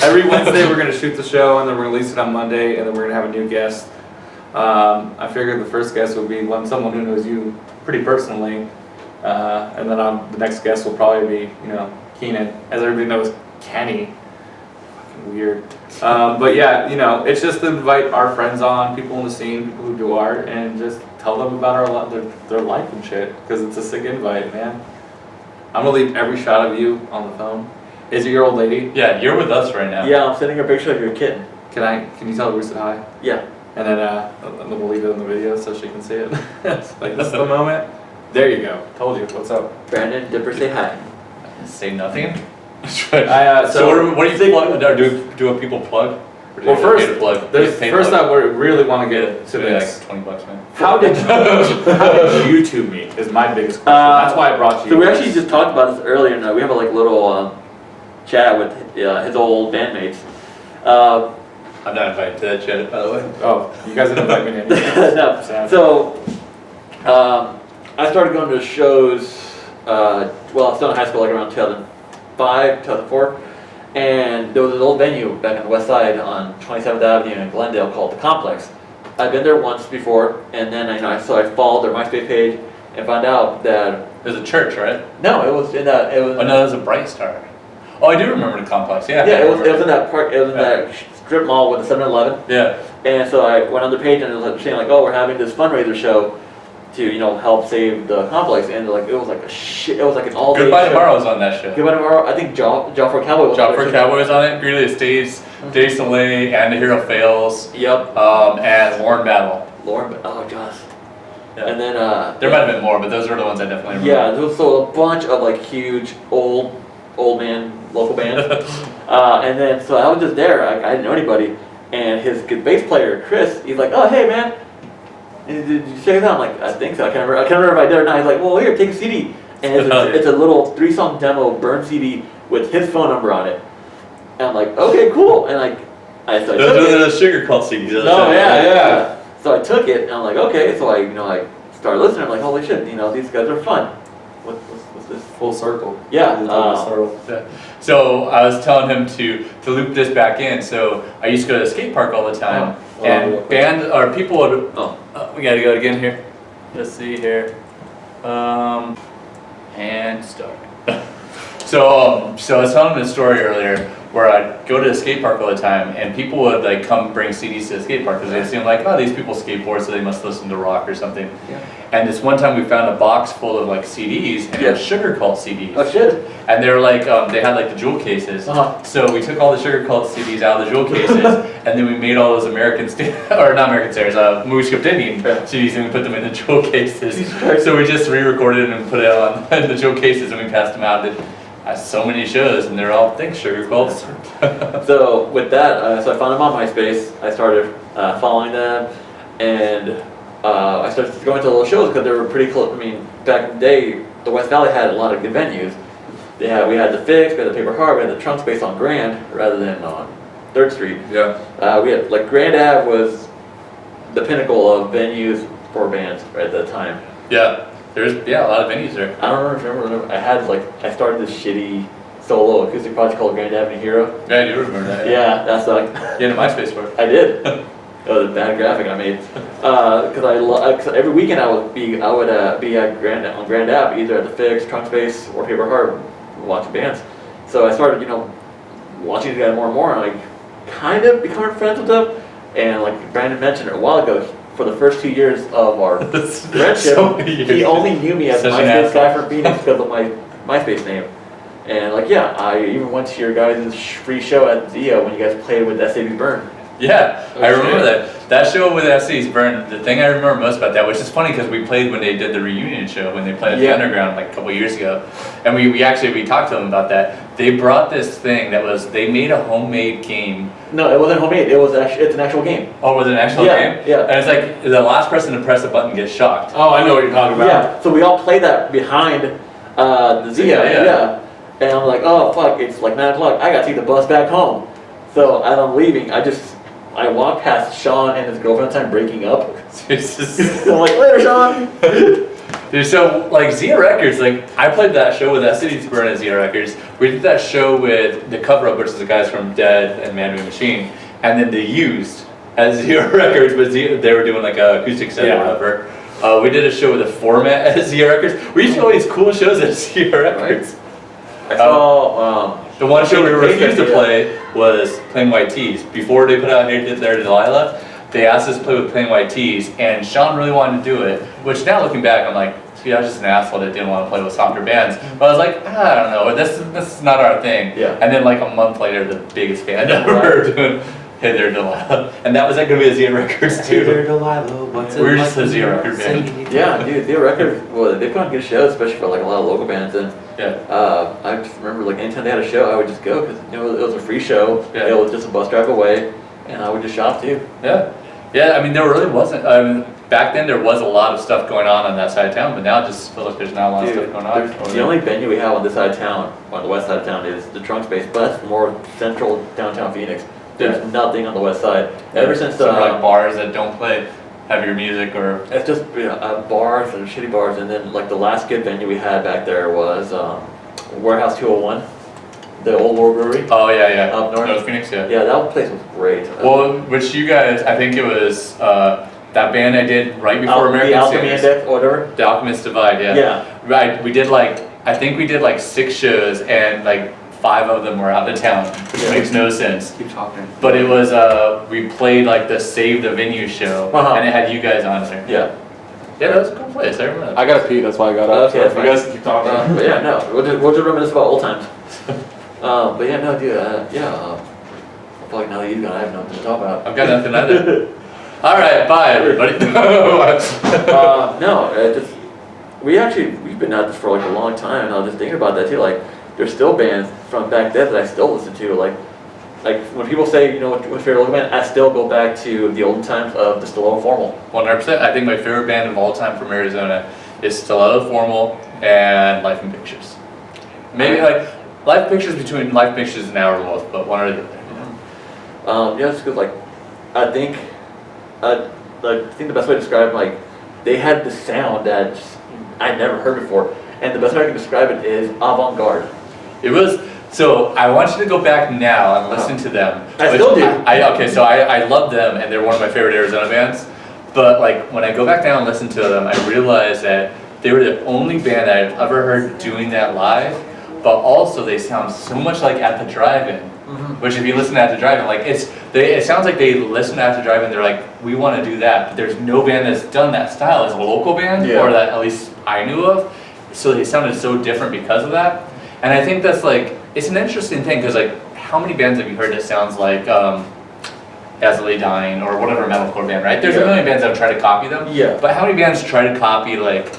Every Wednesday we're gonna shoot the show and then we're gonna release it on Monday and then we're gonna have a new guest. I figured the first guest would be someone who knows you pretty personally, and then the next guest will probably be Keenan, as everybody knows Kenny. Fucking weird. But yeah, it's just to invite our friends on, people in the scene, people who do art, and just tell them about their life and shit, because it's a sick invite, man. I'm gonna leave every shot of you on the phone. Is it your old lady? Yeah, you're with us right now. Yeah, I'm sending her a picture of your kitten. Can you tell her we said hi? Yeah. And then we'll leave it in the video so she can see it. This is the moment. There you go. Told you. What's up? Brandon, Dipper, say hi. Say nothing. So what do you think? Do people plug? Or do Well, they first, pay to plug? there's Pay to first plug? I really want to get to It's like this. $20, man. How did you YouTube me? Is my biggest question. That's why I brought you. So we actually just talked about this earlier. Now we have a little chat with his old bandmates. I'm not invited to that chat, by the way. Oh, you guys didn't invite me to anything. No. Sad. So I started going to shows. I was still in high school, around 2005, 2004. And there was an old venue back on the west side on 27th Avenue in Glendale called The Complex. I've been there once before, and then I followed their MySpace page and found out that There's a church, right? no, it was in that Oh no, there's a Bright Star. Oh, I do remember the complex. Yeah. it was in that park. It was in that strip mall with the 7-Eleven. Yeah. And so I went on the page and it was saying oh, we're having this fundraiser show to help save the complex, and it was like it was like an all-day Goodbye show. Tomorrow's on that show. Goodbye Tomorrow. I think Job for Cowboy was Job for Cowboys on it. Greeley Estates, Dave Soleil, and The Hero Fails. Yep. And Lauren Battle. Lauren. Oh gosh. Yeah. And then There might have been more, but those are the ones I definitely remember. yeah, there was so a bunch of huge old man local bands. And then so I was just there. I didn't know anybody, and his bass player Chris, he's like, oh hey man. And did you check it out? I'm like, I think so. I can't remember if I did or not. He's like, well, here, take a CD. And it's a little 3-song demo burned CD with his phone number on it. And I'm like, okay, cool. And I took Those it. are the Sugar Cult CDs. No, yeah. So I took it, and I'm like, okay. So I started listening. I'm like, holy shit, these guys are fun. What's this? Full circle. Yeah. Yeah. So I was telling him to loop this back in. So I used to go to the skate park all the time, and people would. We gotta go again here. Let's see here. And start. So I was telling him a story earlier where I'd go to the skate park all the time, and people would like come bring CDs to the skate park because they seemed like, oh, these people skateboard, so they must listen to rock or something. Yeah. And this one time we found a box full of like CDs, and it was Sugar Cult CDs. Oh shit. And they were like, they had like the jewel cases. So we took all the Sugar Cult CDs out of the jewel cases, and then we made all those or not American Stairs, Movie Script Indian CDs, and we put them in the jewel cases. So we just re-recorded and put it on in the jewel cases, and we passed them out at so many shows, and they're all, thanks, Sugar Cults. So with that, so I found them on MySpace. I started following them, and I started going to little shows because they were pretty close. I mean, back in the day, the West Valley had a lot of good venues. We had the Fix, we had the Paper Heart, we had the Trunk Space on Grand rather than on 3rd Street. Yeah. We had, like, Grand Ave was the pinnacle of venues for bands at that time. Yeah. There's a lot of venues there. I don't remember. I started this shitty solo acoustic project called Grand Avenue Hero. Yeah, I do remember that. Yeah, that sucked. You had a MySpace for it. I did. That was a bad graphic I made. Cause every weekend I would be at on Grand Ave, either at the Fix, Trunk Space, or Paper Heart, watching bands. So I started, watching these guys more and more, and like kind of becoming friends with them. And like Brandon mentioned a while ago, for the first 2 years of our friendship, he only knew me as MySpace guy from Phoenix because of my MySpace name. And like, yeah, I even went to your guys' free show at Zia when you guys played with SAB Burn. Yeah, I remember that. That show with SC's Burn, the thing I remember most about that, which is funny because we played when they did the reunion show, when they played at the Underground like a couple years ago. And we talked to them about that. They brought this thing they made a homemade game. No, it wasn't homemade, it's an actual game. Oh, was it an actual game? Yeah. And it's like, the last person to press a button gets shocked. Oh, I know what you're talking about. Yeah, so we all played that behind the Zia, yeah. And I'm like, oh fuck, it's like 9 o'clock, I gotta take the bus back home. So as I'm leaving, I walked past Sean and his girlfriend at the time breaking up. I'm like, later, Sean. Dude, so like Zia Records, like I played that show with that City's Burn at Zia Records. We did that show with the Cover Up, which is the guys from Dead and Man Made Machine, and then they used at Zia Records, but they were doing like a acoustic set or whatever. We did a show with a format at Zia Records. We used to do all these cool shows at Zia Records. I saw the one show we refused to play was Plain White Tees. Before they put out Hey There Delilah, they asked us to play with Plain White Tees, and Sean really wanted to do it, which now looking back, I'm like, see, I was just an asshole that didn't want to play with softer bands. But I was like, I don't know, this is not our thing. Yeah. And then like a month later, the biggest band ever doing Hey There Delilah. And that was like going to be a Zia Records too. Hey there, Delilah, what's it We're like just a Zia Record band. Yeah, dude, Zia Records, they put on good shows, especially for like a lot of local bands. And I just remember like anytime they had a show, I would just go because it was a free show. Yeah. It was just a bus drive away, and I would just shop too. Yeah, I mean, there really wasn't. Back then, there was a lot of stuff going on that side of town, but now it just feels like there's not a lot of stuff going on. The only venue we have on this side of town, on the west side of town, is the Trunk Space, but that's more central downtown Phoenix. There's nothing on the west side. Ever since some like bars that don't play heavier music, or it's just bars and shitty bars, and then like the last good venue we had back there was Warehouse 201. The old War Brewery. Oh yeah. Up north Phoenix, yeah. Yeah, that place was great. Well, which you guys, I think it was that band I did right before American The Alchemy Index, or whatever. The Alchemist Divide, yeah. Yeah. Right. We did I think we did 6 shows, and 5 of them were out of town, which makes no sense. Keep talking. But it was we played the Save the Venue show, and it had you guys on there. Yeah. Yeah, that was a cool place. I remember that. I gotta pee, that's why I got up. Okay, So you guys can keep talking. But yeah, no, we'll just reminisce about old times. But yeah, no, dude, I feel like now that you've gone, I have nothing to talk about. I've got nothing either. All right, bye everybody. No, we've been at this for a long time, and I was just thinking about that too. There's still bands from back then that I still listen to. Like when people say, what's your favorite local band, I still go back to the olden times of the Stiletto Formal. 100%. I think my favorite band of all time from Arizona is Stiletto Formal and Life in Pictures. Maybe Life Pictures between Life Pictures and Our Wolf, but one or the other. Just because I think the best way to describe they had the sound that I never heard before, and the best way I can describe it is avant-garde. It was. So I want you to go back now and listen to them. I still do. I love them, and they're one of my favorite Arizona bands. But when I go back down and listen to them, I realize that they were the only band I've ever heard doing that live. But also they sound so much like at the drive-in. Which if you listen to After Driving, like it sounds like they listen to After Driving, they're like, we want to do that, but there's no band that's done that style as a local band, or that at least I knew of. So they sounded so different because of that. And I think that's like, it's an interesting thing, because like, how many bands have you heard that sounds like As I Lay Dying or whatever metalcore band, right? There's a million bands that have tried to copy them. Yeah. But how many bands try to copy like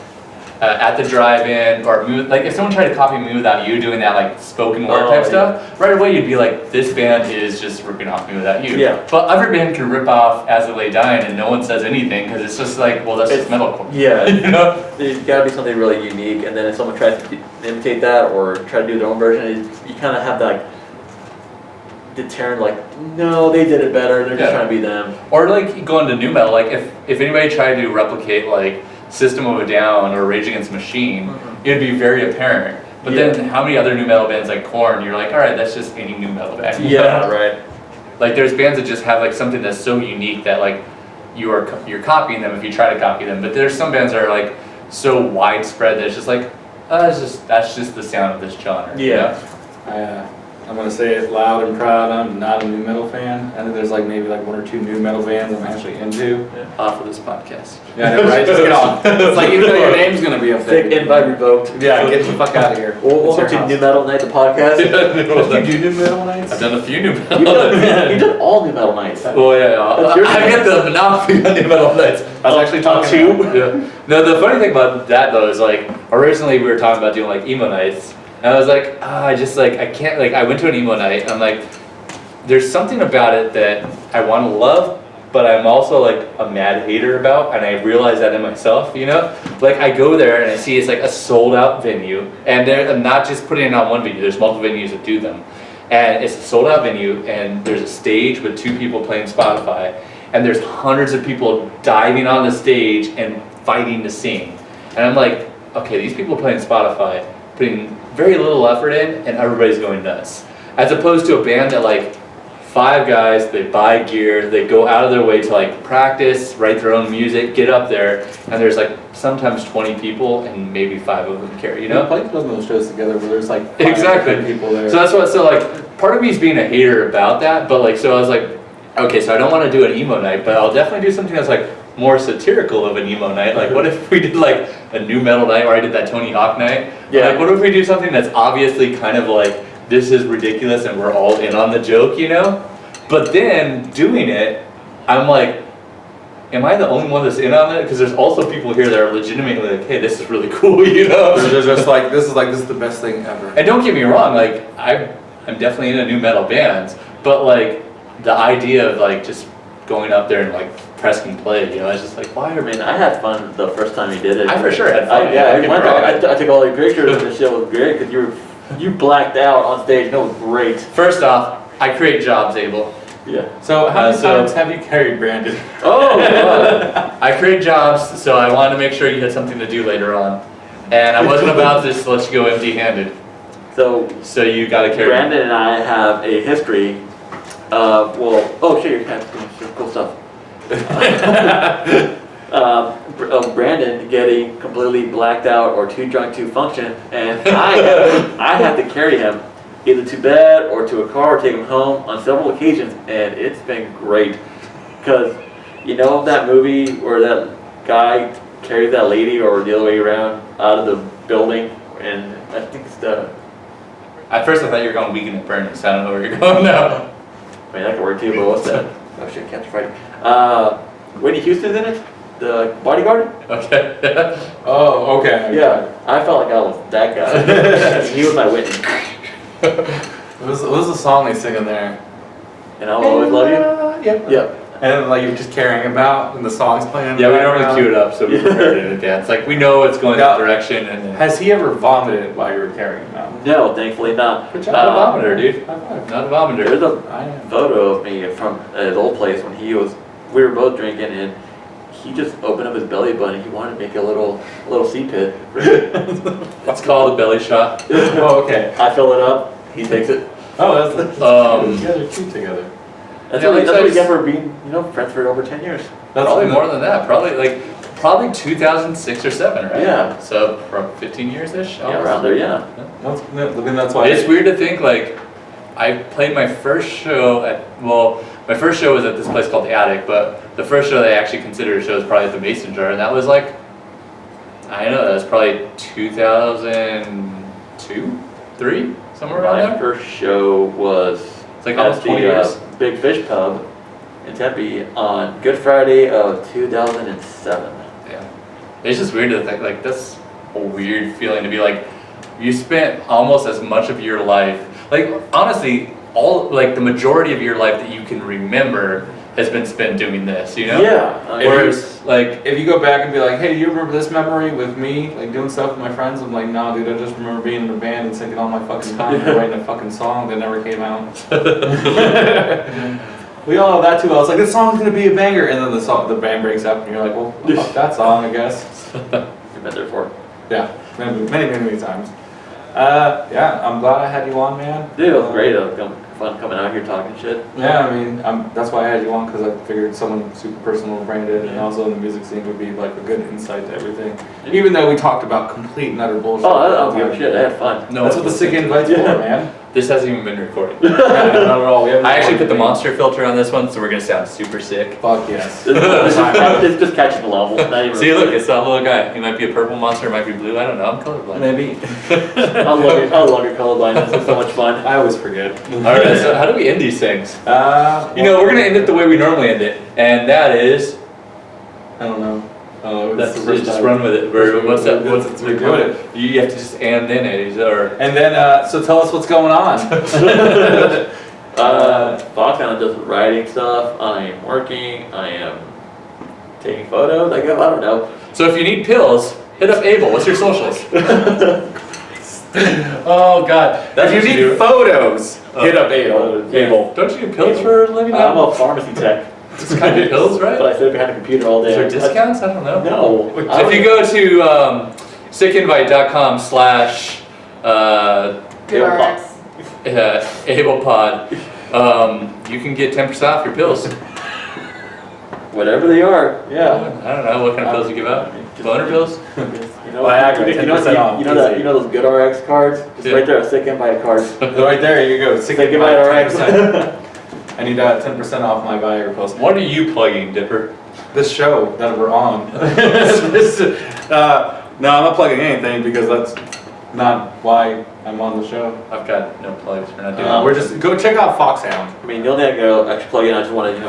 At the Drive-In or like if someone tried to copy Me Without You doing that like spoken word type stuff, right away you'd be like, this band is just ripping off Me Without You. Yeah. But every band can rip off As I Lay Dying and no one says anything because it's just like, well, that's just metalcore. Yeah. You know? There's got to be something really unique, and then if someone tries to imitate that or try to do their own version, you kind of have that like deterrent, like, no, they did it better, they're just trying to be them. Or like going to nu metal, like if anybody tried to replicate like System of a Down or Rage Against the Machine, it'd be very apparent. But then how many other nu metal bands like Korn, you're like, all right, that's just any nu metal band. Yeah, right. Like there's bands that just have like something that's so unique that like you're copying them if you try to copy them. But there's some bands that are like so widespread that it's just like, that's just the sound of this genre. Yeah. You know? I'm gonna say it loud and proud. I'm not a nu metal fan. I think there's like maybe like 1 or 2 nu metal bands I'm actually into. Off of this podcast. Yeah, I know, right? Just get off. It's like even though your name's gonna be up there. Thick invite revoked. Yeah, get the fuck out of here. Welcome to Nu Metal Night, the podcast. Did you do nu metal nights? I've done a few nu You've metal nights. you've done all Nu Metal nights. Well, yeah. I get the monopoly on nu metal nights. I was actually talking two. about Yeah. No, the funny thing about that though is like originally we were talking about doing like emo nights. And I was like, I just like, I can't, like, I went to an emo night, and I'm like, there's something about it that I want to love, but I'm also like a mad hater about, and I realize that in myself, you know? Like, I go there and I see it's like a sold out venue, and I'm not just putting it on one venue, there's multiple venues that do them. And it's a sold out venue, and there's a stage with 2 people playing Spotify, and there's hundreds of people diving on the stage and fighting to sing. And I'm like, okay, these people playing Spotify, putting very little effort in, and everybody's going nuts. As opposed to a band that like 5 guys, they buy gear, they go out of their way to like practice, write their own music, get up there, and there's like sometimes 20 people and maybe 5 of them carry, you know? We played some of those shows together where there's like 5 exactly people there. So that's what, so like part of me is being a hater about that, but like, so I was like, okay, so I don't want to do an emo night, but I'll definitely do something that's like more satirical of an emo night. Like, what if we did like a nu metal night where I did that Tony Hawk night? Yeah. Like, what if we do something that's obviously kind of like, this is ridiculous and we're all in on the joke, you know? But then doing it, I'm like, am I the only one that's in on it? Because there's also people here that are legitimately like, hey, this is really cool, you know? They're just like, this is the best thing ever. And don't get me wrong, like, I'm definitely in a nu metal bands, but like, the idea of like just going up there and like pressing play, you know, it's just like, why are I mean, I had fun the first time you did it. I for sure had fun. I took all your pictures and the shit was great because you blacked out on stage and it was great. First off, I create jobs, Abel. Yeah. So how many times have you carried Brandon? Oh, God. I create jobs, so I wanted to make sure you had something to do later on. And I wasn't about to just let you go empty-handed. So you gotta carry Brandon and I have a history of, you have cool stuff. Of Brandon getting completely blacked out or too drunk to function, and I have to carry him either to bed or to a car or take him home on several occasions, and it's been great. Because you know that movie where that guy carries that lady or the other way around out of the building, and I think it's the... At first I thought you were going Weekend at Bernie's, so I don't know where you're going now. I mean, that could work too, but what's that? Oh shit, Captain Friday. Whitney Houston's in it? The bodyguard? Okay. Oh, okay. Yeah, I felt like I was that guy. He was my Whitney. What was the song they sing in there? And I'll always love you? Yep. Yep. And like you're just carrying him out and the song's playing. Yeah, we normally cue it up so we prepare it in advance. Like we know it's going that direction. And has he ever vomited while you were carrying him out? No, thankfully not. Good job. Not a vomiter, dude. High five. Not a vomiter. There's a photo of me from his old place when we were both drinking, and he just opened up his belly button and he wanted to make a little sea pit. It's called a belly shot. Oh, okay. I fill it up, he takes it. Oh, that's you guys are cute together. That's Yeah, what we like, get for being, friends for over 10 years. That's probably more than that. Probably 2006 or 7, right? Yeah. So from 15 years-ish? Yeah, around there, yeah. That's why. It's weird to think like I played my first show my first show was at this place called The Attic, but the first show they actually considered a show was probably at the Mason Jar, and that was like, I don't know, that was probably 2002, 3, somewhere around My there. first show was It's like almost 20 years. Big Fish Pub in Tempe on Good Friday of 2007. Yeah, it's just weird to think, like, that's a weird feeling to be like, you spent almost as much of your life, like, honestly, the majority of your life that you can remember has been spent doing this, you know? Yeah. Whereas, like, If you go back and be like, hey, do you remember this memory with me, like doing stuff with my friends? I'm like, nah, dude, I just remember being in a band and singing all my fucking time and writing a fucking song that never came out. We all know that too. I was like, this song's gonna be a banger, and then the band breaks up, and you're like, well, fuck that song, I guess. You've been there for it. Yeah, many times. Yeah, I'm glad I had you on, man. Dude, it was great. It was fun coming out here talking shit. Yeah, I mean, that's why I had you on, because I figured someone super personal, branded, and also in the music scene would be like a good insight to everything. Even though we talked about complete and utter bullshit. Oh, I don't give a shit. I had fun. no, That's what the sick invite's for, man. This hasn't even been recorded. Yeah, not at all. We haven't I actually put the recorded monster filter on this one, so we're gonna sound super sick. anything. Fuck yes. It's just catching the level. Not even See, look, it's that little guy. He might be a purple monster, it might be blue. I don't know. I'm colorblind. Maybe. I love your colorblindness. It's so much fun. I always forget. All right. So how do we end these things? You We're gonna end it the way we normally end it, and that is I don't know. that's the first just time. run with it. What's that? What's we're doing it. You have to just and then it, or And then, so tell us what's going on. Foxhound does writing stuff. I am working. I am taking photos. I don't know. so if you need pills, hit up Abel. What's your socials? Oh God! If you need photos, hit up Abel. Abel. Don't you do pills for a living? I'm a pharmacy tech. It's kind of pills, right? But I sit behind a computer all day. Is there discounts? I don't know. No. If you go to sickinvite.com/ AblePod, you can get 10% off your pills. Whatever they are, yeah. I don't know what kind of pills you give out. Boner pills? You know, Viagra, 10% off, you know those good RX cards? Just Yeah. right there, a sick invite card. Right there, you go. Sick invite RX. 10%. I need 10% off my Viagra pills. What are you plugging, Dipper? This show that we're on. No, I'm not plugging anything because that's not why I'm on the show. I've got no plugs. We're not doing We're just go check out Foxhound. I mean, the only thing I go actually plug in, I just want to,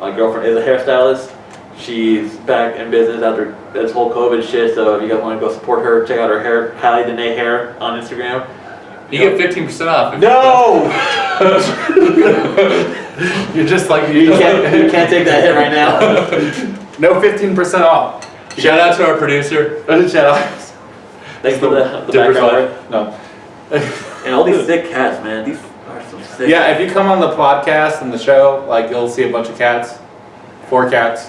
my girlfriend is a hairstylist. She's back in business after this whole COVID shit, so if you guys want to go support her, check out her hair, Kylie Danae Hair on Instagram. You get 15% off. No! You're just like You can't take that hit right now. No 15% off. Shout out to our producer. Shout out. Thanks for the Dipper's background. wife. No. And all these sick cats, man. These are some sick. Yeah, if you come on the podcast and the show, like you'll see a bunch of cats, 4 cats.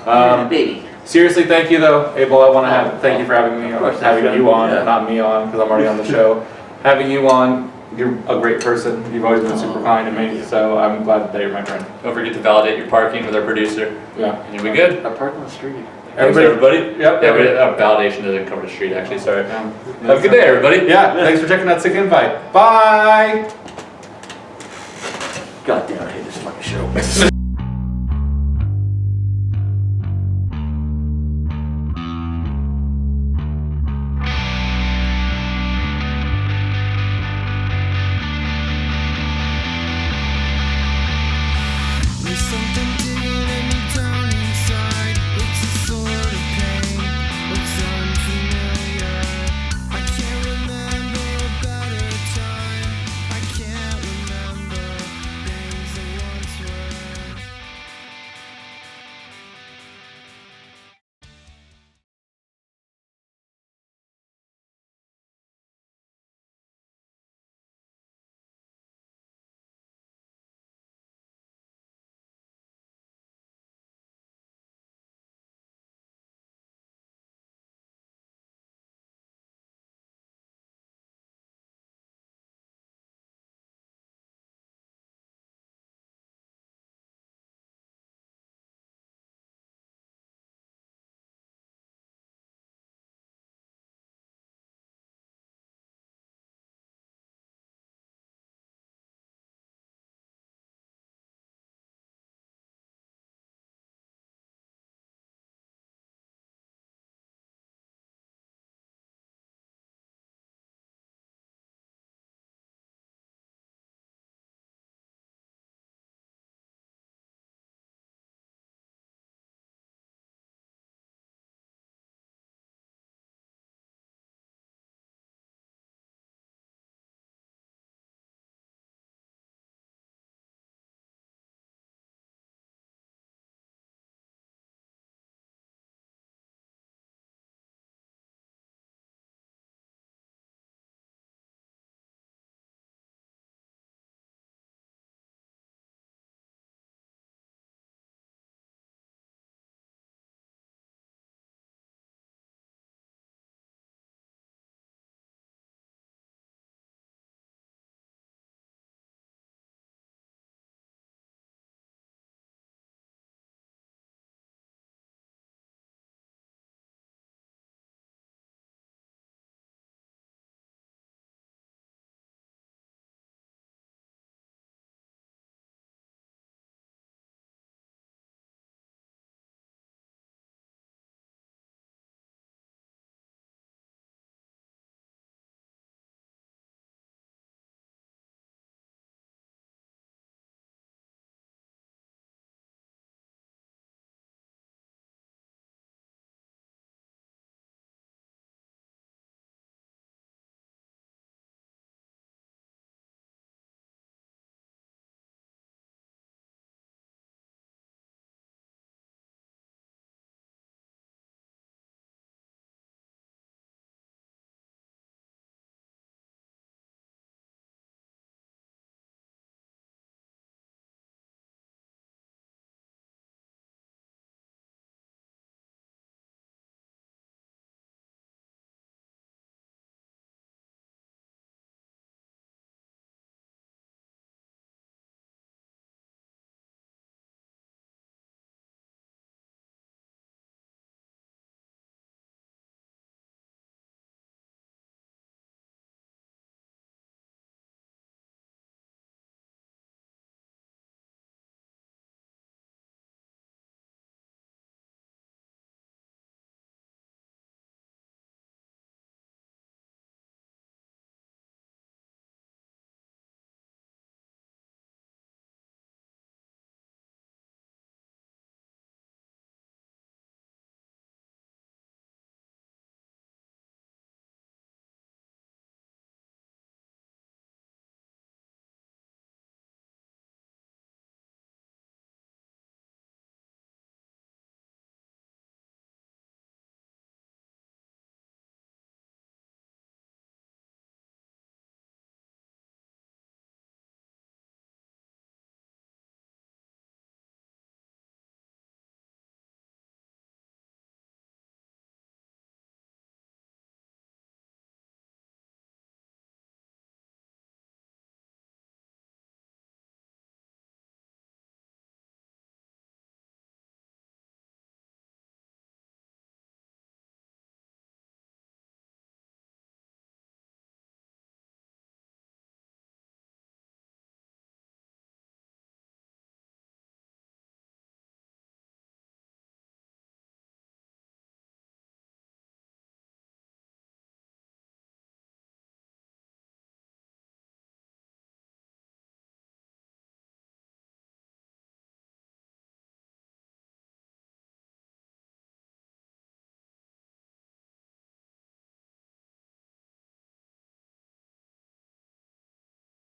Baby. Seriously, thank you though, Abel. I want to thank you for having me, Of course, having thanks, you on, yeah. not me on, because I'm already on the show. Having you on, you're a great person. You've always been super kind to me, so I'm glad that you're my friend. Don't forget to validate your parking with our producer. Yeah. And you'll be good. I parked on the street. Thanks, everybody. Yep. Yeah, validation doesn't cover the street, actually. Sorry. Yeah. Have a good day, everybody. Yeah. Thanks for checking out Sick Invite. Bye. God damn, I hate this fucking show.